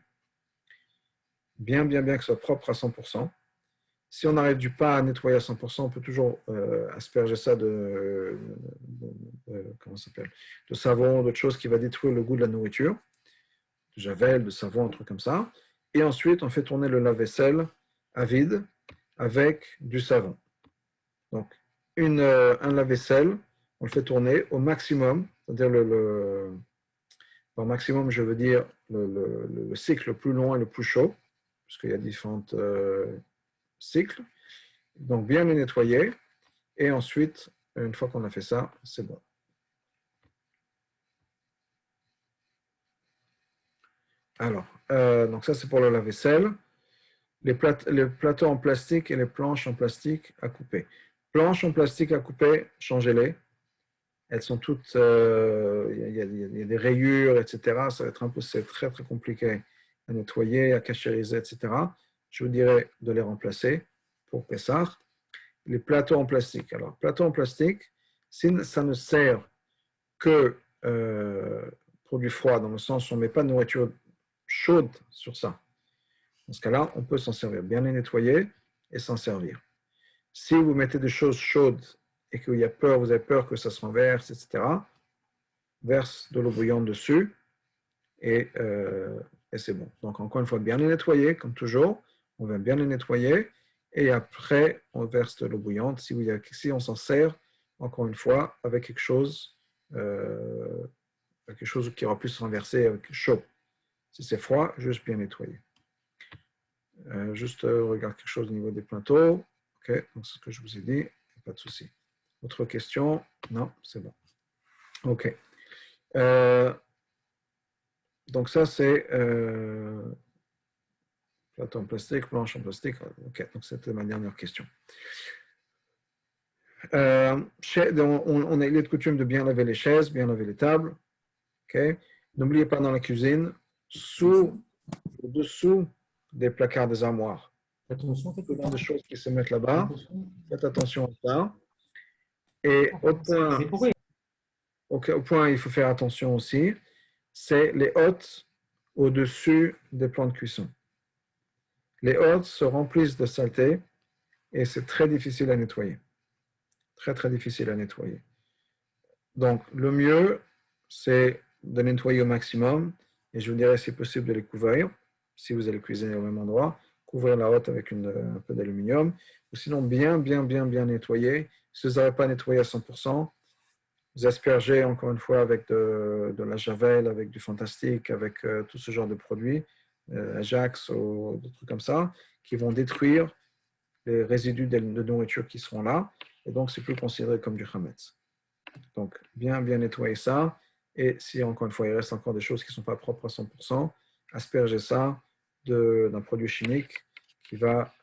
bien que ce soit propre à 100%. Si on n'arrive du pas à nettoyer à 100%, on peut toujours asperger ça comment ça s'appelle, de savon, d'autres choses qui va détruire le goût de la nourriture, de javel, de savon, un truc comme ça. Et ensuite, on fait tourner le lave-vaisselle à vide avec du savon. Donc, un lave-vaisselle, on le fait tourner au maximum, c'est-à-dire au maximum, je veux dire le cycle le plus long et le plus chaud, puisqu'il y a différents cycles. Donc, bien le nettoyer. Et ensuite, une fois qu'on a fait ça, c'est bon. Alors, donc ça, c'est pour le lave-vaisselle. Les plateaux en plastique et les planches en plastique à couper. Planches en plastique à couper, changez-les. Elles sont toutes, il y a des rayures, etc. Ça va être c'est très compliqué à nettoyer, à cachériser, etc. Je vous dirais de les remplacer pour Pessah. Les plateaux en plastique. Alors, plateaux en plastique, si ça ne sert que pour du froid, dans le sens où on ne met pas de nourriture chaude sur ça. Dans ce cas-là, on peut s'en servir, bien les nettoyer et s'en servir. Si vous mettez des choses chaudes et qu'il y a peur, vous avez peur que ça se renverse, etc., verse de l'eau bouillante dessus et c'est bon. Donc, encore une fois, bien les nettoyer, comme toujours. On va bien les nettoyer et après, on verse de l'eau bouillante. Si on s'en sert, encore une fois, avec quelque chose qui aura pu se renverser avec chaud. Si c'est froid, juste bien nettoyer. Regarde quelque chose au niveau des plateaux. Ok, donc c'est ce que je vous ai dit, pas de souci. Autre question? Non, c'est bon. Ok. Donc ça, c'est plateau en plastique, planche en plastique. Ok, donc c'était ma dernière question. On a il est de coutume de bien laver les chaises, bien laver les tables. Okay. N'oubliez pas dans la cuisine, au-dessous des placards des armoires. Attention, Il y a des choses qui se mettent là-bas. Faites attention à ça. Et au point, il faut faire attention aussi, c'est les hottes au-dessus des plans de cuisson. Les hottes se remplissent de saleté et c'est très difficile à nettoyer. Très, très difficile à nettoyer. Donc, le mieux, c'est de nettoyer au maximum et je vous dirais, si possible, de les couvrir. Si vous allez cuisiner au même endroit, couvrir la hotte avec un peu d'aluminium ou sinon bien nettoyer. Si vous n'avez pas nettoyé à 100%, vous aspergez encore une fois avec de la javel, avec du fantastique, avec tout ce genre de produits, Ajax ou des trucs comme ça, qui vont détruire les résidus de nourriture qui seront là. Et donc, c'est plus considéré comme du chametz. Donc, bien nettoyer ça. Et si, encore une fois, il reste encore des choses qui ne sont pas propres à 100%, asperger ça d'un produit chimique qui va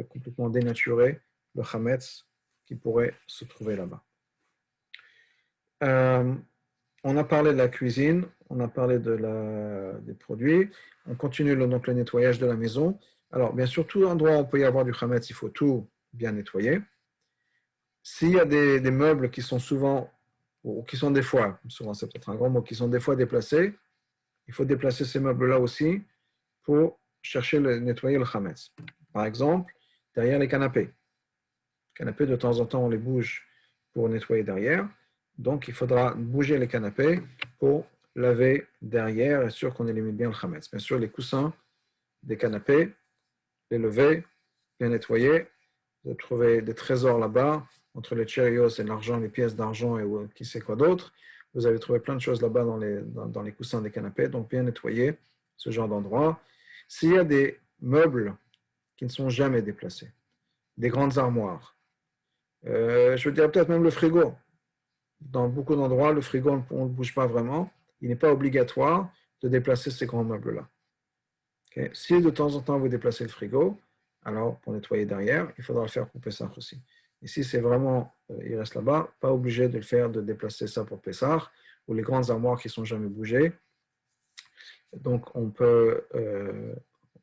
complètement dénaturer le chametz qui pourrait se trouver là-bas. On a parlé de la cuisine, on a parlé des produits. On continue donc le nettoyage de la maison. Alors, bien sûr, tout endroit où on peut y avoir du chametz, il faut tout bien nettoyer. S'il y a des meubles qui sont souvent, ou qui sont des fois, souvent c'est peut-être un grand mot, qui sont des fois déplacés, il faut déplacer ces meubles-là aussi pour chercher nettoyer le chametz. Par exemple, derrière les canapés. Les canapés, de temps en temps, on les bouge pour nettoyer derrière. Donc, il faudra bouger les canapés pour laver derrière et sûr qu'on élimine bien le chametz. Bien sûr, les coussins des canapés, les lever, bien nettoyer. Vous trouvez des trésors là-bas, entre les Cheerios et l'argent, les pièces d'argent et qui sait quoi d'autre. Vous allez trouver plein de choses là-bas dans les coussins des canapés, donc bien nettoyer ce genre d'endroit. S'il y a des meubles qui ne sont jamais déplacés, des grandes armoires, je veux dire peut-être même le frigo. Dans beaucoup d'endroits, le frigo, on ne bouge pas vraiment. Il n'est pas obligatoire de déplacer ces grands meubles-là. Okay? Si de temps en temps vous déplacez le frigo, alors pour nettoyer derrière, il faudra le faire pour Pessah aussi. Et si c'est vraiment, il reste là-bas, pas obligé de le faire, de déplacer ça pour Pessah, ou les grandes armoires qui ne sont jamais bougées. Donc on peut,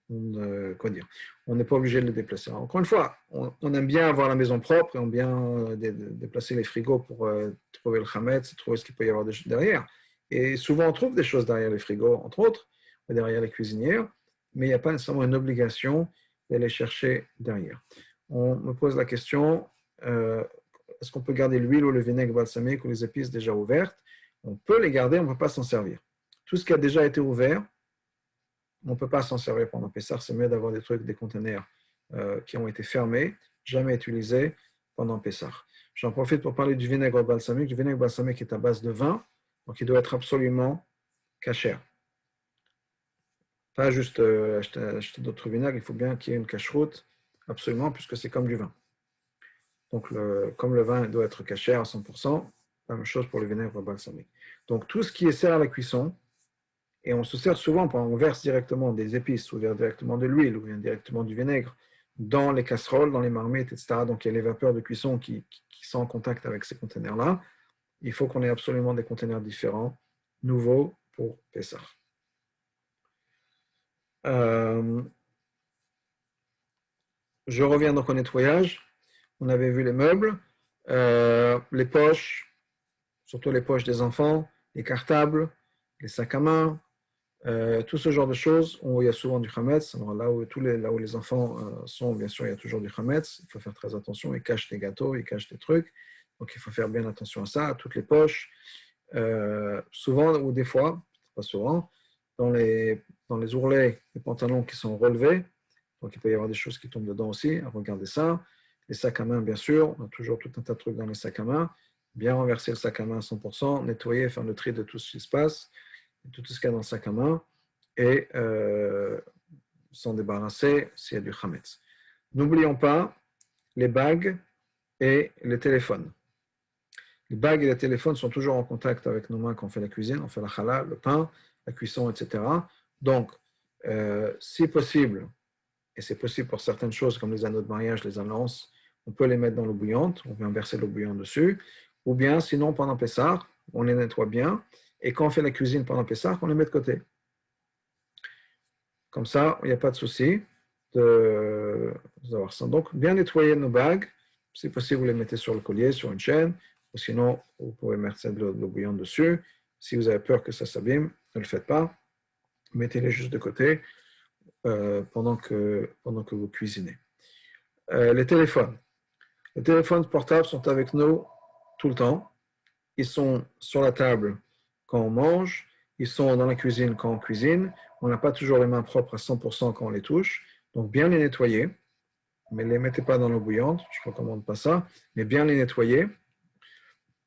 on n'est pas obligé de le déplacer. Alors, encore une fois, on aime bien avoir la maison propre et on aime bien déplacer les frigos pour trouver le chametz, trouver ce qu'il peut y avoir derrière. Et souvent on trouve des choses derrière les frigos, entre autres, derrière les cuisinières, mais il n'y a pas nécessairement une obligation d'aller chercher derrière. On me pose la question, est-ce qu'on peut garder l'huile ou le vinaigre balsamique ou les épices déjà ouvertes? On peut les garder, on ne peut pas s'en servir. Tout ce qui a déjà été ouvert, on ne peut pas s'en servir pendant Pessah. C'est mieux d'avoir des trucs, des conteneurs qui ont été fermés, jamais utilisés pendant Pessah. J'en profite pour parler du vinaigre balsamique. Le vinaigre balsamique est à base de vin, donc il doit être absolument cachère. Pas juste acheter d'autres vinaigres, il faut bien qu'il y ait une cacheroute, absolument, puisque c'est comme du vin. Donc, comme le vin doit être cachère à 100%, la même chose pour le vinaigre balsamique. Donc, tout ce qui est sert à la cuisson, et on se sert souvent, on verse directement des épices, ou directement de l'huile, ou directement du vinaigre dans les casseroles, dans les marmites, etc. Donc il y a les vapeurs de cuisson qui sont en contact avec ces conteneurs-là. Il faut qu'on ait absolument des conteneurs différents, nouveaux pour Pessah. Je reviens donc au nettoyage. On avait vu les meubles, les poches, surtout les poches des enfants, les cartables, les sacs à main, tout ce genre de choses où il y a souvent du chametz. Alors là où les enfants sont, bien sûr, il y a toujours du chametz. Il faut faire très attention. Ils cachent des gâteaux, ils cachent des trucs. Donc il faut faire bien attention à ça, à toutes les poches. souvent ou des fois, pas souvent, dans les ourlets, les pantalons qui sont relevés, donc il peut y avoir des choses qui tombent dedans aussi, regardez ça. Les sacs à main, bien sûr, on a toujours tout un tas de trucs dans les sacs à main. Bien renverser le sac à main à 100%, nettoyer, faire le tri de tout ce qui se passe, de tout ce qu'il y a dans le sac à main, et s'en débarrasser s'il y a du chametz. N'oublions pas les bagues et les téléphones. Les bagues et les téléphones sont toujours en contact avec nos mains quand on fait la cuisine, on fait la challah, le pain, la cuisson, etc. Donc, si possible, et c'est possible pour certaines choses comme les anneaux de mariage, les alliances, on peut les mettre dans l'eau bouillante, on vient verser l'eau bouillante dessus, ou bien sinon pendant Pessah, on les nettoie bien, et quand on fait la cuisine pendant Pessah, on les met de côté. Comme ça, il n'y a pas de souci d'avoir ça. Donc, bien nettoyer nos bagues, si possible, vous les mettez sur le collier, sur une chaîne, ou sinon, vous pouvez mettre de l'eau bouillante dessus. Si vous avez peur que ça s'abîme, ne le faites pas, mettez-les juste de côté pendant que vous cuisinez. Les téléphones. Les téléphones portables sont avec nous tout le temps. Ils sont sur la table quand on mange, ils sont dans la cuisine quand on cuisine. On n'a pas toujours les mains propres à 100% quand on les touche. Donc, bien les nettoyer, mais ne les mettez pas dans l'eau bouillante, je ne recommande pas ça, mais bien les nettoyer.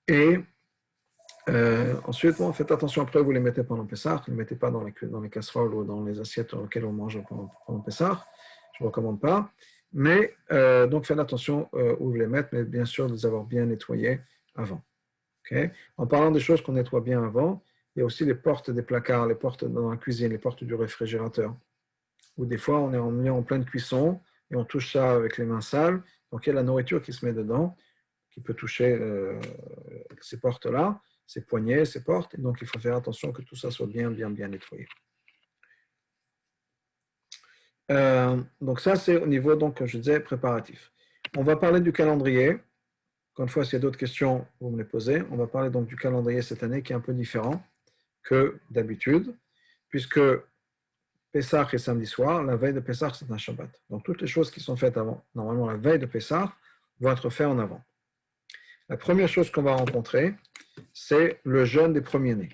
Et ensuite, bon, faites attention après, vous les mettez pendant Pessah, ne les mettez pas dans les casseroles ou dans les assiettes dans lesquelles on mange pendant Pessah, je ne recommande pas. Mais donc faites attention où vous les mettez, mais bien sûr de les avoir bien nettoyés avant. Okay? En parlant des choses qu'on nettoie bien avant, il y a aussi les portes des placards, les portes dans la cuisine, les portes du réfrigérateur, où des fois on est en pleine cuisson et on touche ça avec les mains sales, donc il y a la nourriture qui se met dedans, qui peut toucher ces portes-là, ces poignées, ces portes, et donc il faut faire attention que tout ça soit bien nettoyé. Donc ça c'est au niveau, donc, je disais, préparatif. On va parler du calendrier. Encore une fois, s'il y a d'autres questions, vous me les posez. On va parler donc du calendrier cette année qui est un peu différent que d'habitude, puisque Pessah est samedi soir, la veille de Pessah c'est un Shabbat. Donc toutes les choses qui sont faites avant, normalement la veille de Pessah, vont être faites en avant. La première chose qu'on va rencontrer, c'est le jeûne des premiers-nés.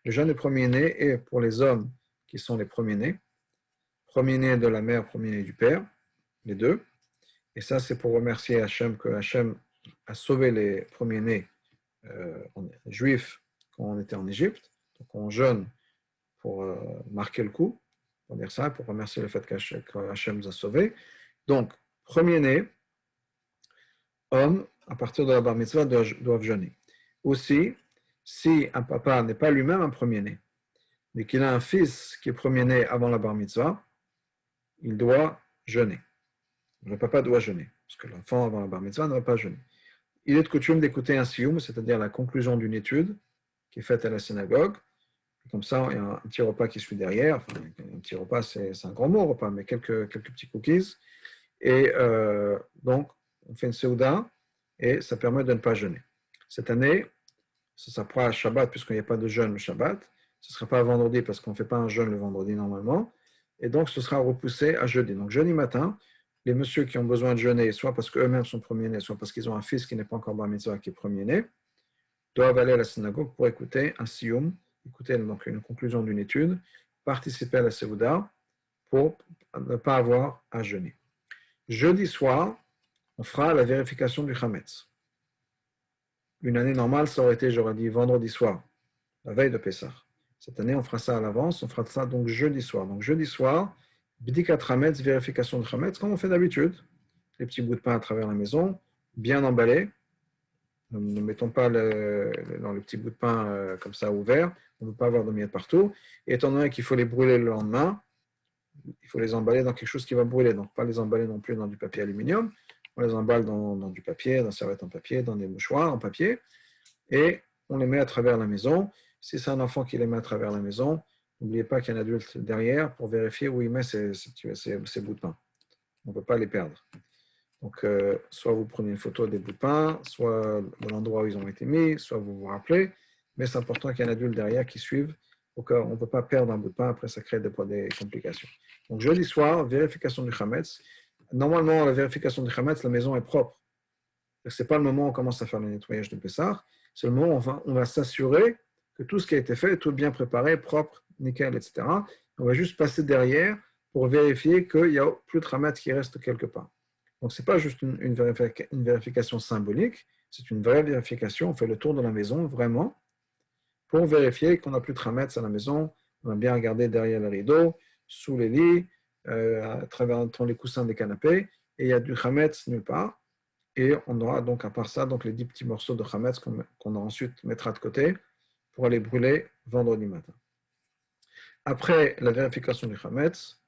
Le jeûne des premiers-nés est pour les hommes qui sont les premiers-nés, premiers-nés de la mère, premiers-nés du père, les deux. Et ça, c'est pour remercier Hachem que Hachem a sauvé les premiers-nés juifs quand on était en Égypte. Donc on jeûne pour marquer le coup, pour dire ça, pour remercier le fait qu'Hachem nous a sauvés. Donc, premier-né, hommes, à partir de la bar mitzvah, doivent jeûner. Aussi, si un papa n'est pas lui-même un premier-né, mais qu'il a un fils qui est premier-né avant la bar mitzvah, il doit jeûner. Le papa doit jeûner, parce que l'enfant avant la bar mitzvah ne va pas jeûner. Il est de coutume d'écouter un sioum, c'est-à-dire la conclusion d'une étude qui est faite à la synagogue. Et comme ça, il y a un petit repas qui suit derrière. Enfin, un petit repas, c'est un grand mot, repas, mais quelques petits cookies. Et donc, on fait une séouda et ça permet de ne pas jeûner. Cette année, ça s'approche à Shabbat, puisqu'il n'y a pas de jeûne le Shabbat. Ce ne sera pas vendredi, parce qu'on ne fait pas un jeûne le vendredi normalement. Et donc, ce sera repoussé à jeudi. Donc, jeudi matin, les messieurs qui ont besoin de jeûner, soit parce qu'eux-mêmes sont premiers-nés, soit parce qu'ils ont un fils qui n'est pas encore bar mitzvah, qui est premier-né, doivent aller à la synagogue pour écouter un siyum, écouter donc une conclusion d'une étude, participer à la séouda pour ne pas avoir à jeûner. Jeudi soir, on fera la vérification du chametz. Une année normale, ça aurait été, j'aurais dit, vendredi soir, la veille de Pessah. Cette année, on fera ça à l'avance, on fera ça donc jeudi soir. Donc jeudi soir, bdikat chametz, vérification de chametz, comme on fait d'habitude. Les petits bouts de pain à travers la maison, bien emballés. Ne mettons pas dans les petits bouts de pain comme ça ouverts. On ne veut pas avoir de miettes partout. Et étant donné qu'il faut les brûler le lendemain, il faut les emballer dans quelque chose qui va brûler. Donc, pas les emballer non plus dans du papier aluminium. On les emballe dans du papier, dans des serviettes en papier, dans des mouchoirs en papier. Et on les met à travers la maison. Si c'est un enfant qui les met à travers la maison, n'oubliez pas qu'il y a un adulte derrière pour vérifier où il met ses bouts de pain. On ne peut pas les perdre. Donc, soit vous prenez une photo des bouts de pain, soit de l'endroit où ils ont été mis, soit vous vous rappelez. Mais c'est important qu'il y ait un adulte derrière qui suive. On ne peut pas perdre un bout de pain, après ça crée des complications. Donc, jeudi soir, vérification du chametz. Normalement, la vérification du chametz, la maison est propre. Ce n'est pas le moment où on commence à faire le nettoyage de Pessah. Seulement, on va s'assurer que tout ce qui a été fait est tout bien préparé, propre, nickel, etc. On va juste passer derrière pour vérifier qu'il n'y a plus de Hametz qui reste quelque part. Donc, ce n'est pas juste une vérification symbolique, c'est une vraie vérification. On fait le tour de la maison, vraiment, pour vérifier qu'on n'a plus de Hametz à la maison. On va bien regarder derrière les rideaux, sous les lits, à travers entre les coussins des canapés, et il y a du Hametz nulle part. Et on aura donc, à part ça, donc les 10 petits morceaux de Hametz qu'on ensuite mettra de côté pour aller brûler vendredi matin. Après la vérification du Hametz,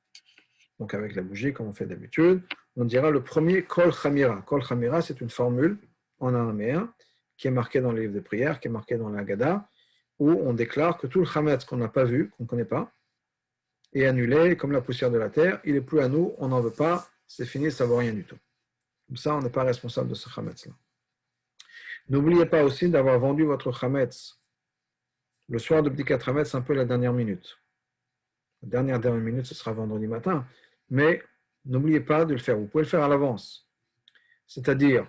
donc avec la bougie, comme on fait d'habitude, on dira le premier Kol Chamira. Kol Chamira, c'est une formule en araméen qui est marquée dans le livre de prières, qui est marquée dans l'Agada, où on déclare que tout le Hametz qu'on n'a pas vu, qu'on ne connaît pas, est annulé comme la poussière de la terre. Il n'est plus à nous, on n'en veut pas, c'est fini, ça ne vaut rien du tout. Comme ça, on n'est pas responsable de ce Hametz-là. N'oubliez pas aussi d'avoir vendu votre Hametz le soir de Bdikat Hametz, un peu la dernière minute. La dernière minute, ce sera vendredi matin. Mais n'oubliez pas de le faire. Vous pouvez le faire à l'avance. C'est-à-dire,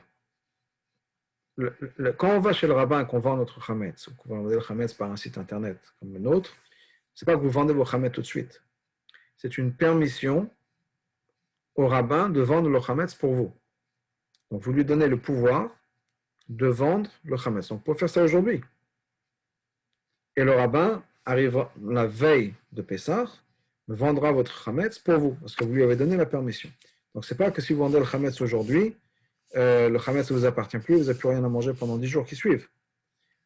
quand on va chez le rabbin et qu'on vend notre Hametz, ou qu'on va vendre le Hametz par un site internet comme le nôtre, ce n'est pas que vous vendez vos Hametz tout de suite. C'est une permission au rabbin de vendre le Hametz pour vous. Donc, vous lui donnez le pouvoir de vendre le Hametz. Donc, vous pouvez faire ça aujourd'hui. Et le rabbin arrive la veille de Pessah, vendra votre Hametz pour vous, parce que vous lui avez donné la permission. Donc, ce n'est pas que si vous vendez le Hametz aujourd'hui, le Hametz ne vous appartient plus, vous n'avez plus rien à manger pendant 10 jours qui suivent.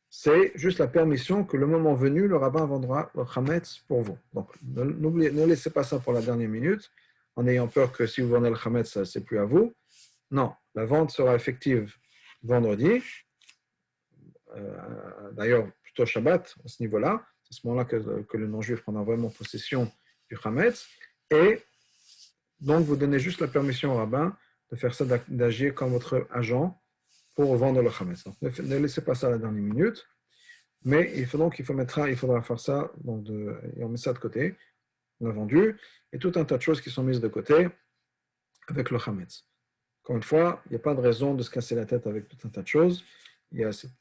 C'est juste la permission que le moment venu, le rabbin vendra le Hametz pour vous. Donc, ne laissez pas ça pour la dernière minute, en ayant peur que si vous vendez le Hametz, ce n'est plus à vous. Non, la vente sera effective vendredi. D'ailleurs, plutôt Shabbat, à ce niveau-là. C'est à ce moment-là que le non-juif prendra vraiment possession du Hametz. Et donc, vous donnez juste la permission au rabbin de faire ça, d'agir comme votre agent pour vendre le Hametz. Donc, ne laissez pas ça à la dernière minute. Mais il faudra faire ça, et on met ça de côté. On a vendu, et tout un tas de choses qui sont mises de côté avec le Hametz. Encore une fois, il n'y a pas de raison de se casser la tête avec tout un tas de choses.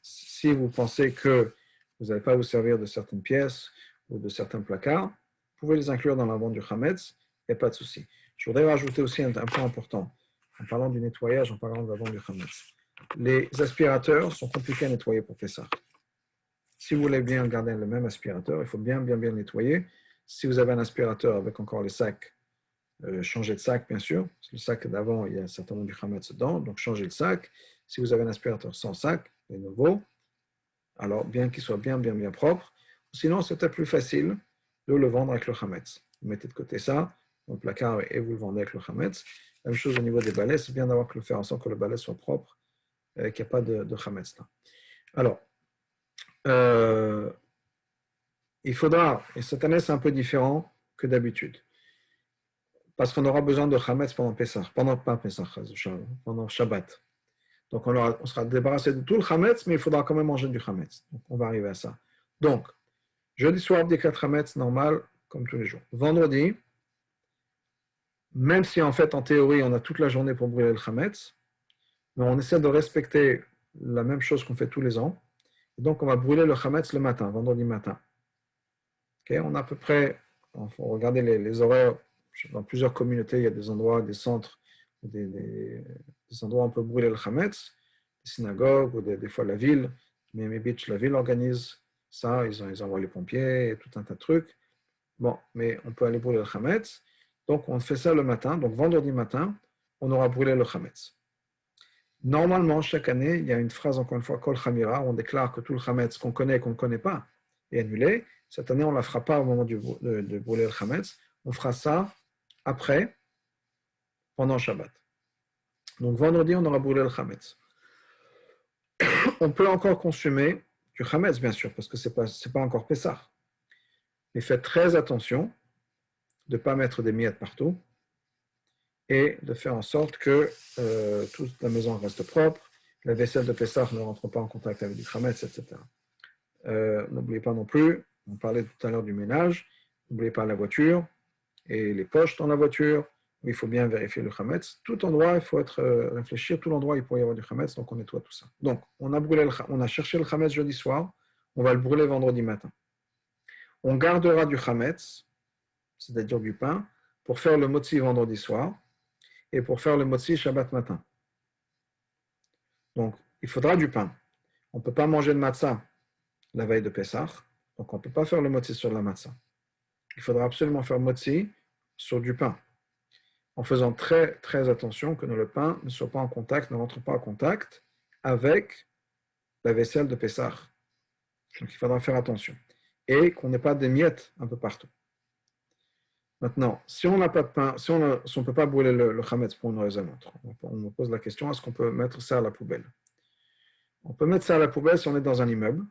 Si vous pensez que vous n'allez pas vous servir de certaines pièces ou de certains placards, vous pouvez les inclure dans la vente du Hametz, il n'y a pas de souci. Je voudrais rajouter aussi un point important, en parlant du nettoyage, en parlant de la vente du Hametz. Les aspirateurs sont compliqués à nettoyer pour Pessah. Si vous voulez bien garder le même aspirateur, il faut bien le nettoyer. Si vous avez un aspirateur avec encore les sacs, changez de sac, bien sûr. Le sac d'avant, il y a certainement du Hametz dedans, donc changez le sac. Si vous avez un aspirateur sans sac, de nouveau, alors bien qu'il soit bien propre. Sinon, c'est peut-être plus facile de le vendre avec le Hametz. Vous mettez de côté ça, dans le placard, et vous le vendez avec le Hametz. La même chose au niveau des balais, c'est bien d'avoir que le faire en sorte que le balai soit propre, qu'il n'y a pas de Hametz là. Alors, il faudra, et cette année c'est un peu différent que d'habitude, parce qu'on aura besoin de Hametz pendant Pessah, pendant Shabbat. Donc on sera débarrassé de tout le Hametz, mais il faudra quand même manger du Hametz. Donc on va arriver à ça. Donc, jeudi soir, Bdikat Hametz, normal, comme tous les jours. Vendredi, même si en fait, en théorie, on a toute la journée pour brûler le Hametz, mais on essaie de respecter la même chose qu'on fait tous les ans. Donc on va brûler le Hametz le matin, vendredi matin. Okay, on a à peu près, il faut regarder les horaires, dans plusieurs communautés, il y a des endroits, des centres, des endroits où on peut brûler le Hametz, des synagogues ou des fois la ville. Miami Beach, la ville organise ça, ils envoient les pompiers et tout un tas de trucs. Bon, mais on peut aller brûler le Hametz. Donc on fait ça le matin, donc vendredi matin, on aura brûlé le Hametz. Normalement, chaque année, il y a une phrase, encore une fois, Kol Chamira, où on déclare que tout le Hametz qu'on connaît et qu'on ne connaît pas est annulé. Cette année, on ne la fera pas au moment de brûler le Hametz. On fera ça après, pendant Shabbat. Donc vendredi, on aura brûlé le Hametz. On peut encore consommer du Hametz, bien sûr, parce que ce n'est pas encore Pessah. Mais faites très attention de ne pas mettre des miettes partout et de faire en sorte que toute la maison reste propre, la vaisselle de Pessah ne rentre pas en contact avec du Hametz, etc. N'oubliez pas non plus, on parlait tout à l'heure du ménage, n'oubliez pas la voiture et les poches dans la voiture, où il faut bien vérifier le chametz. Tout endroit, il faut réfléchir, tout endroit, il pourrait y avoir du chametz, donc on nettoie tout ça. Donc, on a cherché le chametz jeudi soir, on va le brûler vendredi matin. On gardera du chametz, c'est-à-dire du pain, pour faire le motzi vendredi soir et pour faire le motzi Shabbat matin. Donc, il faudra du pain. On ne peut pas manger de matzah la veille de Pessah, donc on ne peut pas faire le motzi sur la matzah. Il faudra absolument faire motzi sur du pain, en faisant très, très attention que le pain ne soit pas en contact, ne rentre pas en contact avec la vaisselle de Pessah. Donc, il faudra faire attention. Et qu'on n'ait pas des miettes un peu partout. Maintenant, si on n'a pas de pain, si on ne peut pas brûler le chametz pour une raison ou autre, on me pose la question, est-ce qu'on peut mettre ça à la poubelle? On peut mettre ça à la poubelle si on est dans un immeuble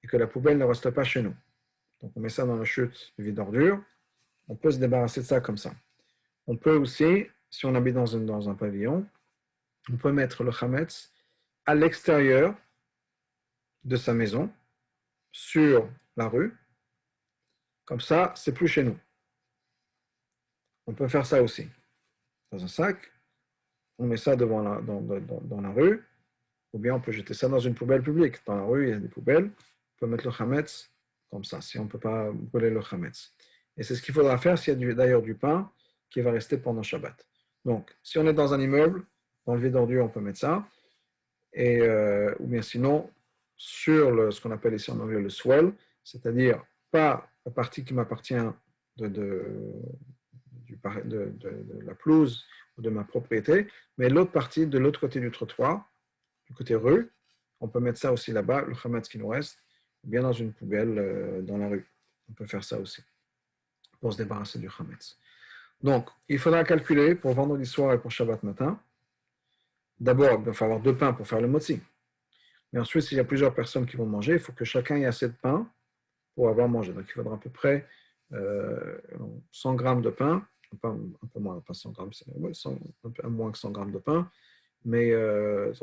et que la poubelle ne reste pas chez nous. Donc on met ça dans la chute du vide d'ordures, on peut se débarrasser de ça comme ça. On peut aussi, si on habite dans un pavillon, on peut mettre le chametz à l'extérieur de sa maison, sur la rue, comme ça, c'est plus chez nous. On peut faire ça aussi. Dans un sac, on met ça dans la rue, ou bien on peut jeter ça dans une poubelle publique. Dans la rue, il y a des poubelles, on peut mettre le chametz comme ça, si on ne peut pas brûler le chametz. Et c'est ce qu'il faudra faire s'il y a d'ailleurs du pain qui va rester pendant Shabbat. Donc, si on est dans un immeuble, dans le vide d'ordures, on peut mettre ça, ou bien sinon, sur ce qu'on appelle ici en anglais le swell, c'est-à-dire pas la partie qui m'appartient de la pelouse ou de ma propriété, mais l'autre partie de l'autre côté du trottoir, du côté rue, on peut mettre ça aussi là-bas, le chametz qui nous reste, ou bien dans une poubelle dans la rue. On peut faire ça aussi, pour se débarrasser du chametz. Donc, il faudra calculer pour vendredi soir et pour Shabbat matin. D'abord, il va falloir 2 pains pour faire le motzi. Mais ensuite, s'il y a plusieurs personnes qui vont manger, il faut que chacun ait assez de pain pour avoir mangé. Donc, il faudra à peu près 100 grammes de pain, un peu moins, pas 100 grammes, un peu moins que 100 grammes de pain, mais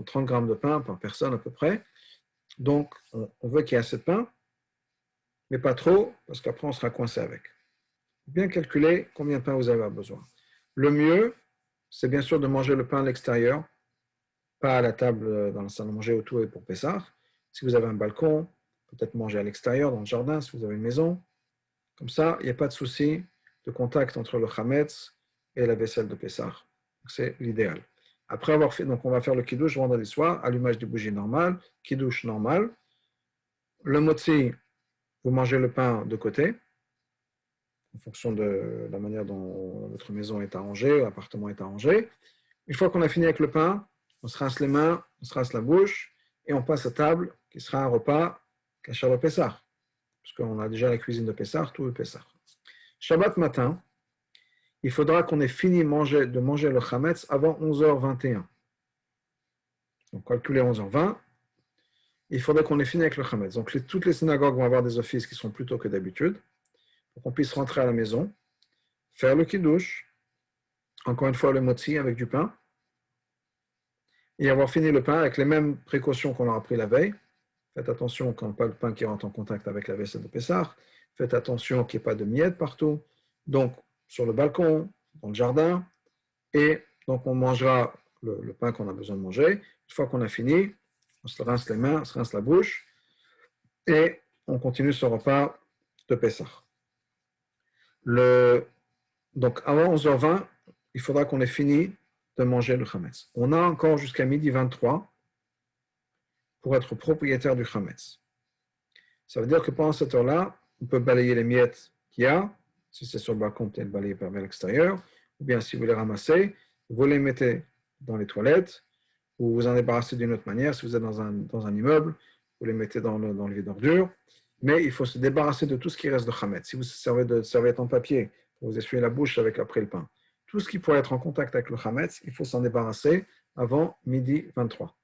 30 grammes de pain par personne à peu près. Donc, on veut qu'il y ait assez de pain, mais pas trop, parce qu'après, on sera coincé avec. Bien calculer combien de pain vous avez besoin. Le mieux, c'est bien sûr de manger le pain à l'extérieur, pas à la table dans la salle à manger autour et pour Pessah. Si vous avez un balcon, peut-être manger à l'extérieur, dans le jardin, si vous avez une maison. Comme ça, il n'y a pas de souci de contact entre le chametz et la vaisselle de Pessah. C'est l'idéal. Après avoir fait, donc on va faire le kiddush vendredi soir, allumage des bougies normales, kiddush normal. Le motzi, vous mangez le pain de côté, en fonction de la manière dont votre maison est arrangée, l'appartement est arrangé. Une fois qu'on a fini avec le pain, on se rince les mains, on se rince la bouche, et on passe à table, qui sera un repas kasher le Pessah. Parce qu'on a déjà la cuisine de Pessah, tout le Pessah. Shabbat matin, il faudra qu'on ait fini de manger le chametz avant 11h21. Donc, calculez 11h20. Il faudrait qu'on ait fini avec le chametz. Donc, toutes les synagogues vont avoir des offices qui sont plus tôt que d'habitude, pour qu'on puisse rentrer à la maison, faire le kiddush, encore une fois le motzi avec du pain, et avoir fini le pain avec les mêmes précautions qu'on aura pris la veille. Faites attention quand pas le pain qui rentre en contact avec la vaisselle de Pessah. Faites attention qu'il n'y ait pas de miettes partout. Donc, sur le balcon, dans le jardin. Et donc, on mangera le pain qu'on a besoin de manger. Une fois qu'on a fini, on se rince les mains, on se rince la bouche. Et on continue ce repas de Pessah. Donc, avant 11h20, il faudra qu'on ait fini de manger le chametz. On a encore jusqu'à midi 23 pour être propriétaire du chametz. Ça veut dire que pendant cette heure-là, on peut balayer les miettes qu'il y a. Si c'est sur le balcon, peut-être balayer vers l'extérieur. Ou bien si vous les ramassez, vous les mettez dans les toilettes ou vous en débarrassez d'une autre manière. Si vous êtes dans un immeuble, vous les mettez dans le vide d'ordures. Mais il faut se débarrasser de tout ce qui reste de chametz. Si vous servez de serviette en papier pour vous essuyer la bouche après le pain, tout ce qui pourrait être en contact avec le chametz, il faut s'en débarrasser avant midi 23.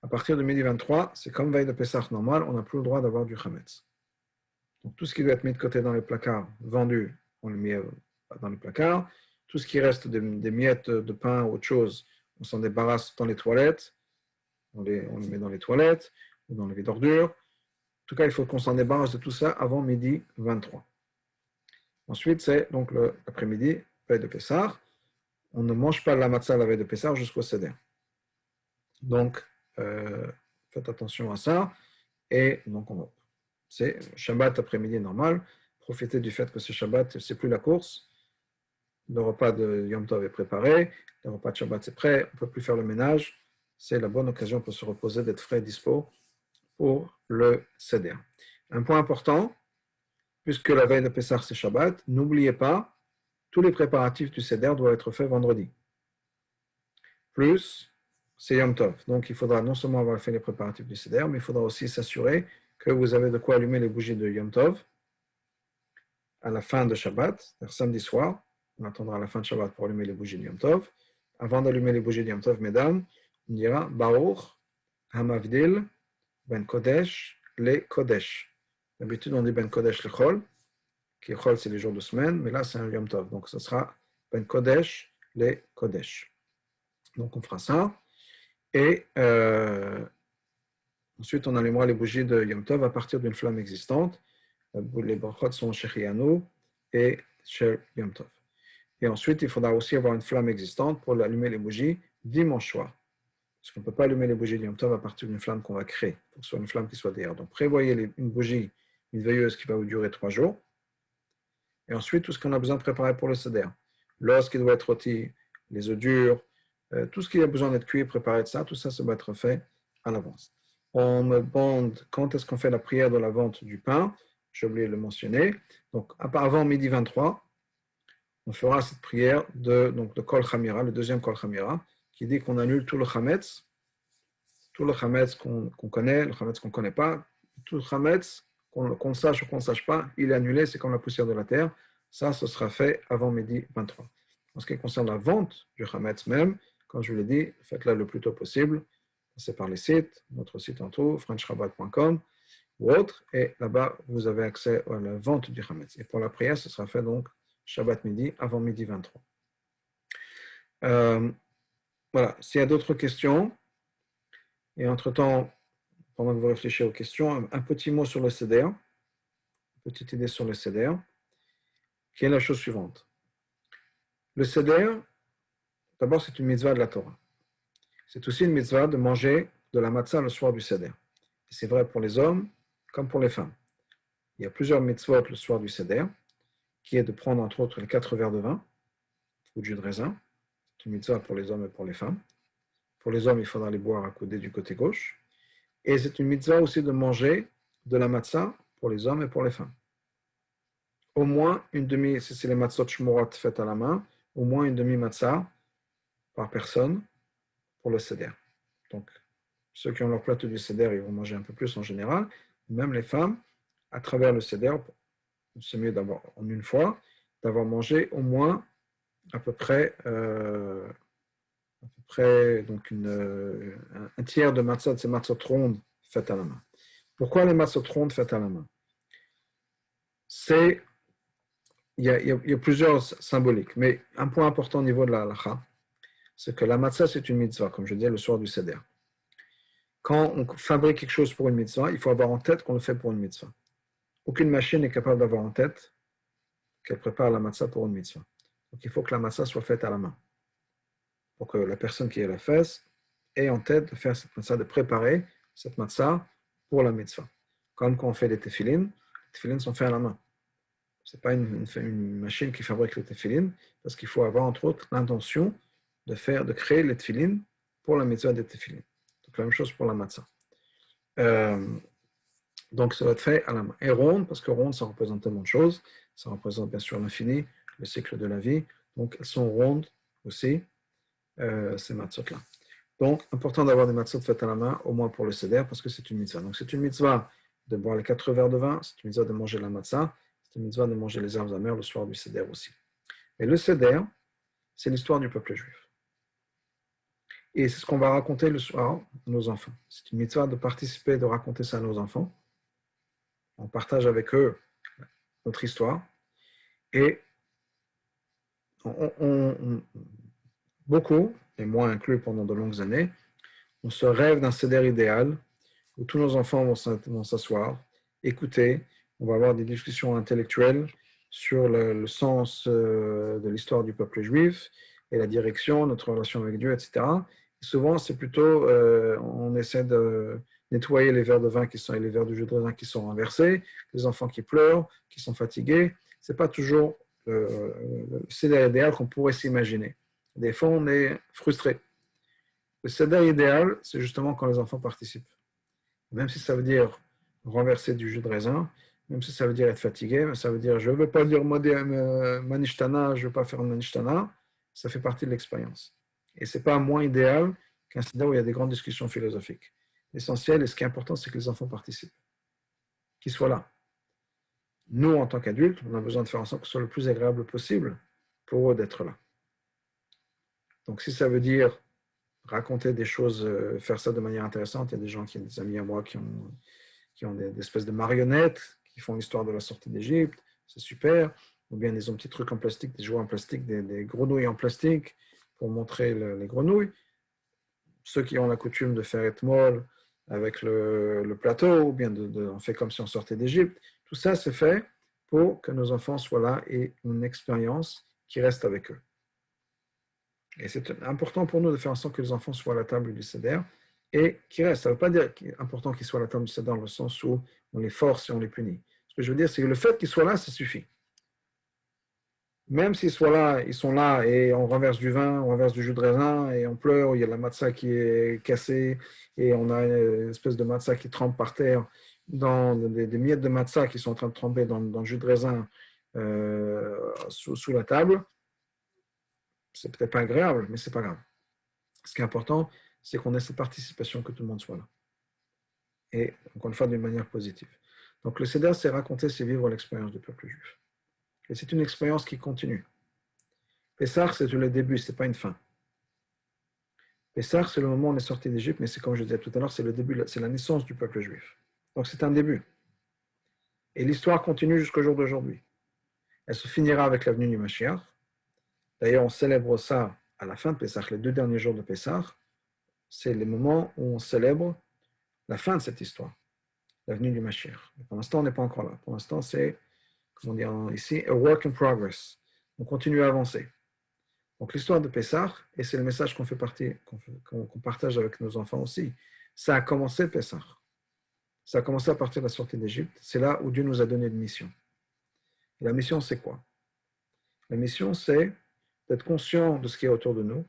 À partir de midi 23, c'est comme veille de Pessah normal, on n'a plus le droit d'avoir du chametz. Donc tout ce qui doit être mis de côté dans les placards, vendu, on le met dans les placards. Tout ce qui reste des miettes de pain ou autre chose, on s'en débarrasse dans les toilettes, on les met dans les toilettes ou dans le vide d'ordures. En tout cas, il faut qu'on s'en débarrasse de tout ça avant midi 23. Ensuite, c'est donc l'après-midi, veille de Pessah, on ne mange pas la matzah la veille de Pessah jusqu'au Seder. Donc, faites attention à ça. Et donc, c'est Shabbat après-midi normal. Profitez du fait que c'est Shabbat, c'est plus la course. Le repas de Yom Tov est préparé. Le repas de Shabbat, c'est prêt. On ne peut plus faire le ménage. C'est la bonne occasion pour se reposer, d'être frais et dispo pour le Seder. Un point important, puisque la veille de Pessah, c'est Shabbat, n'oubliez pas, tous les préparatifs du Seder doivent être faits vendredi. Plus, c'est Yom Tov. Donc, il faudra non seulement avoir fait les préparatifs du Seder, mais il faudra aussi s'assurer que vous avez de quoi allumer les bougies de Yom Tov à la fin de Shabbat, vers samedi soir. On attendra la fin de Shabbat pour allumer les bougies de Yom Tov. Avant d'allumer les bougies de Yom Tov, mesdames, on dira Baruch Hamavdil Ben Kodesh le Kodesh. D'habitude, on dit Ben Kodesh le Chol, qui Chol, c'est les jours de semaine, mais là, c'est un Yom Tov. Donc, ce sera Ben Kodesh le Kodesh. Donc, on fera ça. Et ensuite, on allumera les bougies de Yom Tov à partir d'une flamme existante. Les brachot sont Shechianu et Shel Yom Tov. Et ensuite, il faudra aussi avoir une flamme existante pour allumer les bougies dimanche soir. Parce qu'on ne peut pas allumer les bougies de Yom Tov à partir d'une flamme qu'on va créer. Il faut que ce soit une flamme qui soit derrière. Donc, prévoyez une bougie, une veilleuse qui va vous durer 3 jours. Et ensuite, tout ce qu'on a besoin de préparer pour le Seder. L'os qui doit être rôti, les œufs durs, tout ce qui a besoin d'être cuit, préparé de ça, tout ça doit être fait à l'avance. On me demande quand est-ce qu'on fait la prière de la vente du pain. J'ai oublié de le mentionner. Donc, avant midi 23, on fera cette prière de Kol Chamira, le deuxième Kol Chamira, qui dit qu'on annule tout le Chametz qu'on connaît, le Chametz qu'on ne connaît pas, tout le Chametz, qu'on sache ou qu'on ne sache pas, il est annulé, c'est comme la poussière de la terre. Ça, ce sera fait avant midi 23. En ce qui concerne la vente du Chametz même, comme je vous l'ai dit, faites-la le plus tôt possible. Passez par les sites, notre site en tout, frenchrabat.com ou autre, et là-bas, vous avez accès à la vente du Chametz. Et pour la prière, ce sera fait donc Shabbat midi, avant midi 23. Voilà, s'il y a d'autres questions, et entre-temps, pendant que vous réfléchissez aux questions, un petit mot sur le Seder, une petite idée sur le Seder, qui est la chose suivante. Le Seder, d'abord, c'est une mitzvah de la Torah. C'est aussi une mitzvah de manger de la matzah le soir du Seder. Et c'est vrai pour les hommes comme pour les femmes. Il y a plusieurs mitzvot le soir du Seder, qui est de prendre entre autres les 4 verres de vin ou de jus de raisin. C'est une mitzvah pour les hommes et pour les femmes. Pour les hommes, il faudra les boire accoudés du côté gauche. Et c'est une mitzvah aussi de manger de la matzah pour les hommes et pour les femmes. Au moins une demi, si c'est les matzot shmurot faites à la main, au moins une demi-matzah par personne pour le Seder. Donc, ceux qui ont leur plateau du Seder, ils vont manger un peu plus en général. Même les femmes, à travers le Seder, c'est mieux d'avoir en une fois, d'avoir mangé au moins à peu près donc un tiers de matzah, de ces matzot rondes faites à la main. Pourquoi les matzot rondes faites à la main? Il y a plusieurs symboliques, mais un point important au niveau de la halakha, c'est que la matzah, c'est une mitzvah, comme je disais, le soir du Seder. Quand on fabrique quelque chose pour une mitzvah, il faut avoir en tête qu'on le fait pour une mitzvah. Aucune machine n'est capable d'avoir en tête qu'elle prépare la matzah pour une mitzvah. Donc il faut que la matzah soit faite à la main. Pour que la personne qui la fasse ait en tête de faire cette matzah, de préparer cette matzah pour la mitzvah. Comme quand on fait les tefilines sont faits à la main. Ce n'est pas une machine qui fabrique les tefilines, parce qu'il faut avoir entre autres l'intention de créer les tefilines pour la mitzvah des tefilines. Donc la même chose pour la matzah. Donc ça va être fait à la main. Et ronde, parce que ronde, ça représente tellement de choses. Ça représente bien sûr l'infini, le cycle de la vie. Donc elles sont rondes aussi, ces matzot-là. Donc, important d'avoir des matzot faites à la main, au moins pour le Seder, parce que c'est une mitzvah. Donc c'est une mitzvah de boire les 4 verres de vin, c'est une mitzvah de manger la matzah, c'est une mitzvah de manger les herbes amères le soir du Seder aussi. Et le Seder, c'est l'histoire du peuple juif. Et c'est ce qu'on va raconter le soir à nos enfants. C'est une mitzvah de participer, de raconter ça à nos enfants. On partage avec eux notre histoire. Et beaucoup, et moi inclus pendant de longues années, on se rêve d'un Seder idéal où tous nos enfants vont s'asseoir, écouter, on va avoir des discussions intellectuelles sur le sens de l'histoire du peuple juif et la direction, notre relation avec Dieu, etc. Et souvent, c'est plutôt, on essaie de nettoyer les verres de vin et les verres de jus de raisin qui sont renversés, les enfants qui pleurent, qui sont fatigués. Ce n'est pas toujours le seder idéal qu'on pourrait s'imaginer. Des fois, on est frustré. Le seder idéal, c'est justement quand les enfants participent. Même si ça veut dire renverser du jus de raisin, même si ça veut dire être fatigué, ça veut dire je ne veux pas dire manishtana, je ne veux pas faire un manishtana, ça fait partie de l'expérience. Et ce n'est pas moins idéal qu'un seder où il y a des grandes discussions philosophiques. L'essentiel et ce qui est important, c'est que les enfants participent, qu'ils soient là. Nous, en tant qu'adultes, on a besoin de faire en sorte que ce soit le plus agréable possible pour eux d'être là. Donc si ça veut dire raconter des choses, faire ça de manière intéressante, il y a des gens, des amis à moi qui ont des espèces de marionnettes, qui font l'histoire de la sortie d'Égypte, c'est super, ou bien ils ont des petits trucs en plastique, des jouets en plastique, des grenouilles en plastique pour montrer les grenouilles. Ceux qui ont la coutume de faire être molle avec le plateau, ou bien on fait comme si on sortait d'Égypte, tout ça c'est fait pour que nos enfants soient là et une expérience qui reste avec eux. Et c'est important pour nous de faire en sorte que les enfants soient à la table du Seder et qu'ils restent. Ça ne veut pas dire qu'il est important qu'ils soient à la table du Seder dans le sens où on les force et on les punit. Ce que je veux dire, c'est que le fait qu'ils soient là, ça suffit. Même s'ils sont là et on renverse du vin, on renverse du jus de raisin et on pleure, il y a la matzah qui est cassée et on a une espèce de matzah qui trempe par terre, dans des miettes de matzah qui sont en train de tremper dans le jus de raisin sous la table. C'est peut-être pas agréable, mais c'est pas grave. Ce qui est important, c'est qu'on ait cette participation, que tout le monde soit là. Et encore une fois, d'une manière positive. Donc le Seder, c'est raconter, c'est vivre l'expérience du peuple juif. Et c'est une expérience qui continue. Pessah, c'est le début, ce n'est pas une fin. Pessah, c'est le moment où on est sorti d'Égypte, mais c'est comme je disais tout à l'heure, c'est le début, c'est la naissance du peuple juif. Donc c'est un début. Et l'histoire continue jusqu'au jour d'aujourd'hui. Elle se finira avec la venue du Mashiach. D'ailleurs, on célèbre ça à la fin de Pessah, les 2 derniers jours de Pessah. C'est les moments où on célèbre la fin de cette histoire, la venue du Mashiach. Pour l'instant, on n'est pas encore là. Pour l'instant, c'est, comment dire ici, a work in progress. On continue à avancer. Donc l'histoire de Pessah, et c'est le message qu'on partage avec nos enfants aussi, ça a commencé Pessah. Ça a commencé à partir de la sortie d'Égypte. C'est là où Dieu nous a donné une mission. Et la mission, c'est quoi? La mission, c'est d'être conscient de ce qui est autour de nous,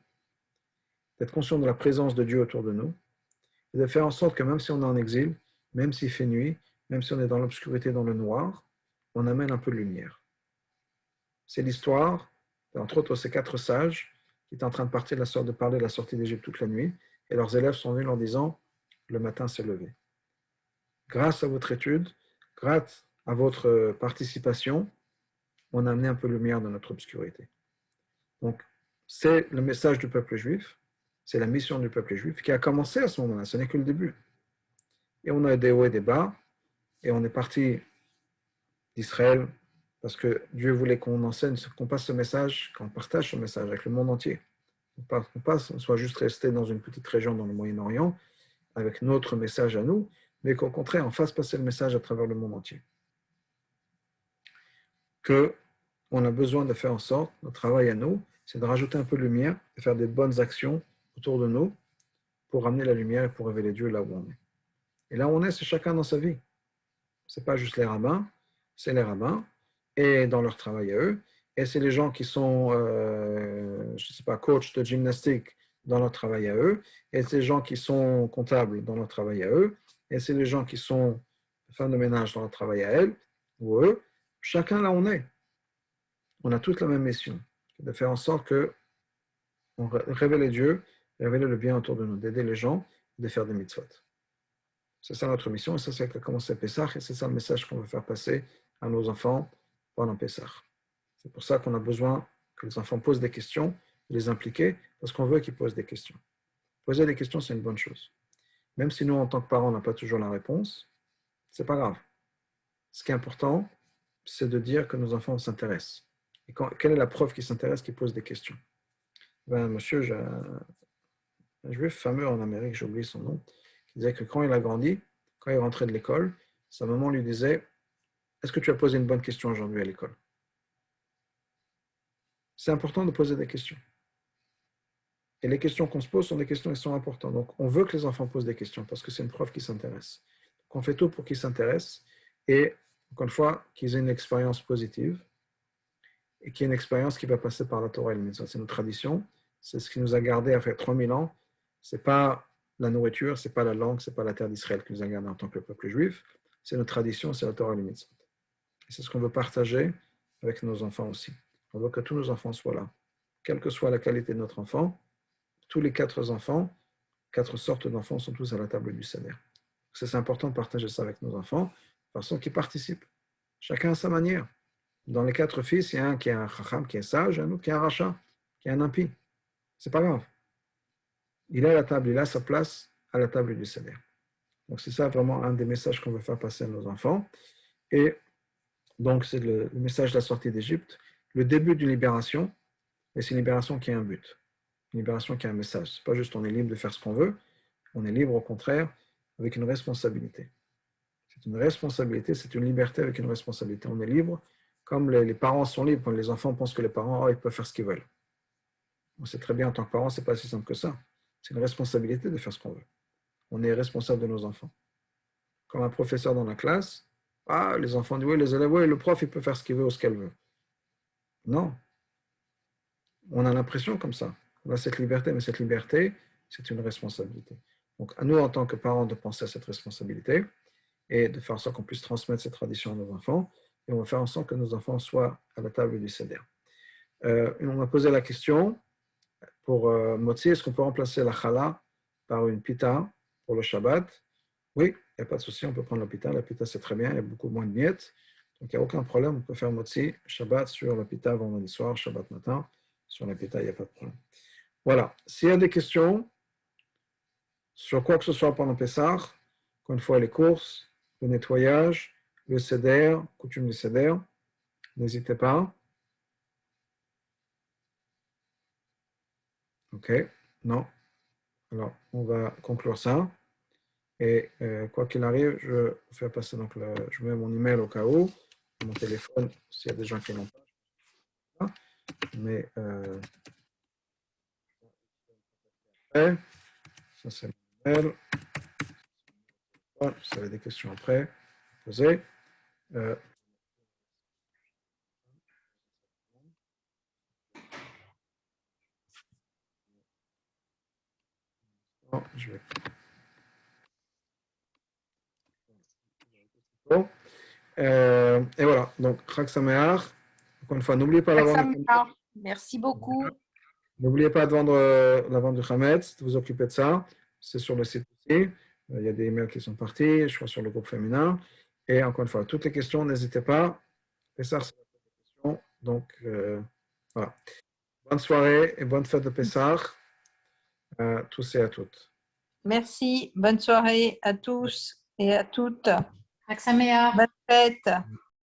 d'être conscient de la présence de Dieu autour de nous, et de faire en sorte que même si on est en exil, même s'il fait nuit, même si on est dans l'obscurité, dans le noir, on amène un peu de lumière. C'est l'histoire, entre autres, ces 4 sages qui étaient en train de parler de la sortie d'Égypte toute la nuit, et leurs élèves sont venus leur disant, le matin s'est levé. Grâce à votre étude, grâce à votre participation, on a amené un peu de lumière dans notre obscurité. Donc, c'est le message du peuple juif, c'est la mission du peuple juif qui a commencé à ce moment-là, ce n'est que le début. Et on a des hauts et des bas, et on est parti d'Israël parce que Dieu voulait qu'on enseigne, qu'on passe ce message, qu'on partage ce message avec le monde entier. On soit juste resté dans une petite région dans le Moyen-Orient avec notre message à nous, mais qu'au contraire, on fasse passer le message à travers le monde entier. Qu'on a besoin de faire en sorte, notre travail à nous, c'est de rajouter un peu de lumière, de faire des bonnes actions autour de nous pour ramener la lumière et pour révéler Dieu là où on est. Et là où on est, c'est chacun dans sa vie. Ce n'est pas juste les rabbins, c'est les rabbins et dans leur travail à eux, et c'est les gens qui sont, je ne sais pas, coachs de gymnastique dans leur travail à eux, et c'est les gens qui sont comptables dans leur travail à eux, et c'est les gens qui sont femmes de ménage dans leur travail à elles, ou eux. Chacun là où on est. On a toute la même mission, de faire en sorte que on révèle Dieu, révéler le bien autour de nous, d'aider les gens, de faire des mitzvot. C'est ça notre mission, et ça c'est que commence à Pessah, et c'est ça le message qu'on veut faire passer à nos enfants pendant Pessah. C'est pour ça qu'on a besoin que les enfants posent des questions, de les impliquer, parce qu'on veut qu'ils posent des questions. Poser des questions, c'est une bonne chose. Même si nous, en tant que parents, on n'a pas toujours la réponse, c'est pas grave. Ce qui est important, c'est de dire que nos enfants s'intéressent. Et quelle est la preuve qu'ils s'intéressent, qu'ils posent des questions? Monsieur, j'ai un juif fameux en Amérique, j'ai oublié son nom, qui disait que quand il a grandi, quand il rentrait de l'école, sa maman lui disait « Est-ce que tu as posé une bonne question aujourd'hui à l'école ?» c'est important de poser des questions. Et les questions qu'on se pose sont des questions qui sont importantes. Donc, on veut que les enfants posent des questions parce que c'est une preuve qu'ils s'intéressent. On fait tout pour qu'ils s'intéressent et, encore une fois, qu'ils aient une expérience positive et qu'il y ait une expérience qui va passer par la Torah et le mitzvah. C'est notre tradition. C'est ce qui nous a gardé après 3000 ans. Ce n'est pas la nourriture, ce n'est pas la langue, ce n'est pas la terre d'Israël qui nous a gardé en tant que peuple juif. C'est notre tradition, c'est la Torah et le mitzvah. Et c'est ce qu'on veut partager avec nos enfants aussi. On veut que tous nos enfants soient là. Quelle que soit la qualité de notre enfant, tous les 4 enfants, 4 sortes d'enfants sont tous à la table du Seder. C'est important de partager ça avec nos enfants, de façon qu'ils participent. Chacun à sa manière. Dans les 4 fils, il y a un qui est un chacham, qui est sage, et un autre qui est un rachat, qui est un impie. C'est pas grave. Il est à la table, il a sa place à la table du Seder. Donc c'est ça vraiment un des messages qu'on veut faire passer à nos enfants. Et donc c'est le message de la sortie d'Égypte, le début d'une libération, et c'est une libération qui a un but, une libération qui a un message. C'est pas juste on est libre de faire ce qu'on veut, on est libre au contraire avec une responsabilité. C'est une responsabilité, c'est une liberté avec une responsabilité. On est libre, comme les parents sont libres, quand les enfants pensent que les parents, ils peuvent faire ce qu'ils veulent. On sait très bien en tant que parents, c'est pas si simple que ça. C'est une responsabilité de faire ce qu'on veut. On est responsable de nos enfants. Comme un professeur dans la classe, les enfants disent oui, les élèves, oui, le prof, il peut faire ce qu'il veut ou ce qu'elle veut. Non. On a l'impression comme ça. On a cette liberté, mais cette liberté, c'est une responsabilité. Donc, à nous, en tant que parents, de penser à cette responsabilité et de faire en sorte qu'on puisse transmettre cette tradition à nos enfants. Et on va faire en sorte que nos enfants soient à la table du Seder. On m'a posé la question pour Motzi, est-ce qu'on peut remplacer la challah par une pita pour le Shabbat? Oui, il n'y a pas de souci, on peut prendre la pita. La pita, c'est très bien, il y a beaucoup moins de miettes. Donc, il n'y a aucun problème, on peut faire Motzi, Shabbat sur la pita vendredi soir, Shabbat matin. Sur la pita, il n'y a pas de problème. Voilà. S'il y a des questions sur quoi que ce soit pendant Pessah, encore une fois, les courses, le nettoyage, le Seder, coutume du Seder, n'hésitez pas. OK. Non. Alors, on va conclure ça. Et quoi qu'il arrive, je fais passer donc je mets mon email au cas où, mon téléphone, s'il y a des gens qui l'ont pas. Mais ça c'est mon email. Voilà, si vous avez des questions après, posez. Je vais. Bon. Et voilà, donc Chag Sameach. Encore une fois, n'oubliez pas la vente. Merci beaucoup. N'oubliez pas de vendre la vente du Hametz, de vous occuper de ça. C'est sur le site aussi. Il y a des emails qui sont partis, je crois, sur le groupe féminin. Et encore une fois, toutes les questions, n'hésitez pas. Et ça, c'est la question. Donc, voilà. Bonne soirée et bonne fête de Pessah à tous et à toutes. Merci. Bonne soirée à tous et à toutes. Chag Sameach. Bonne fête.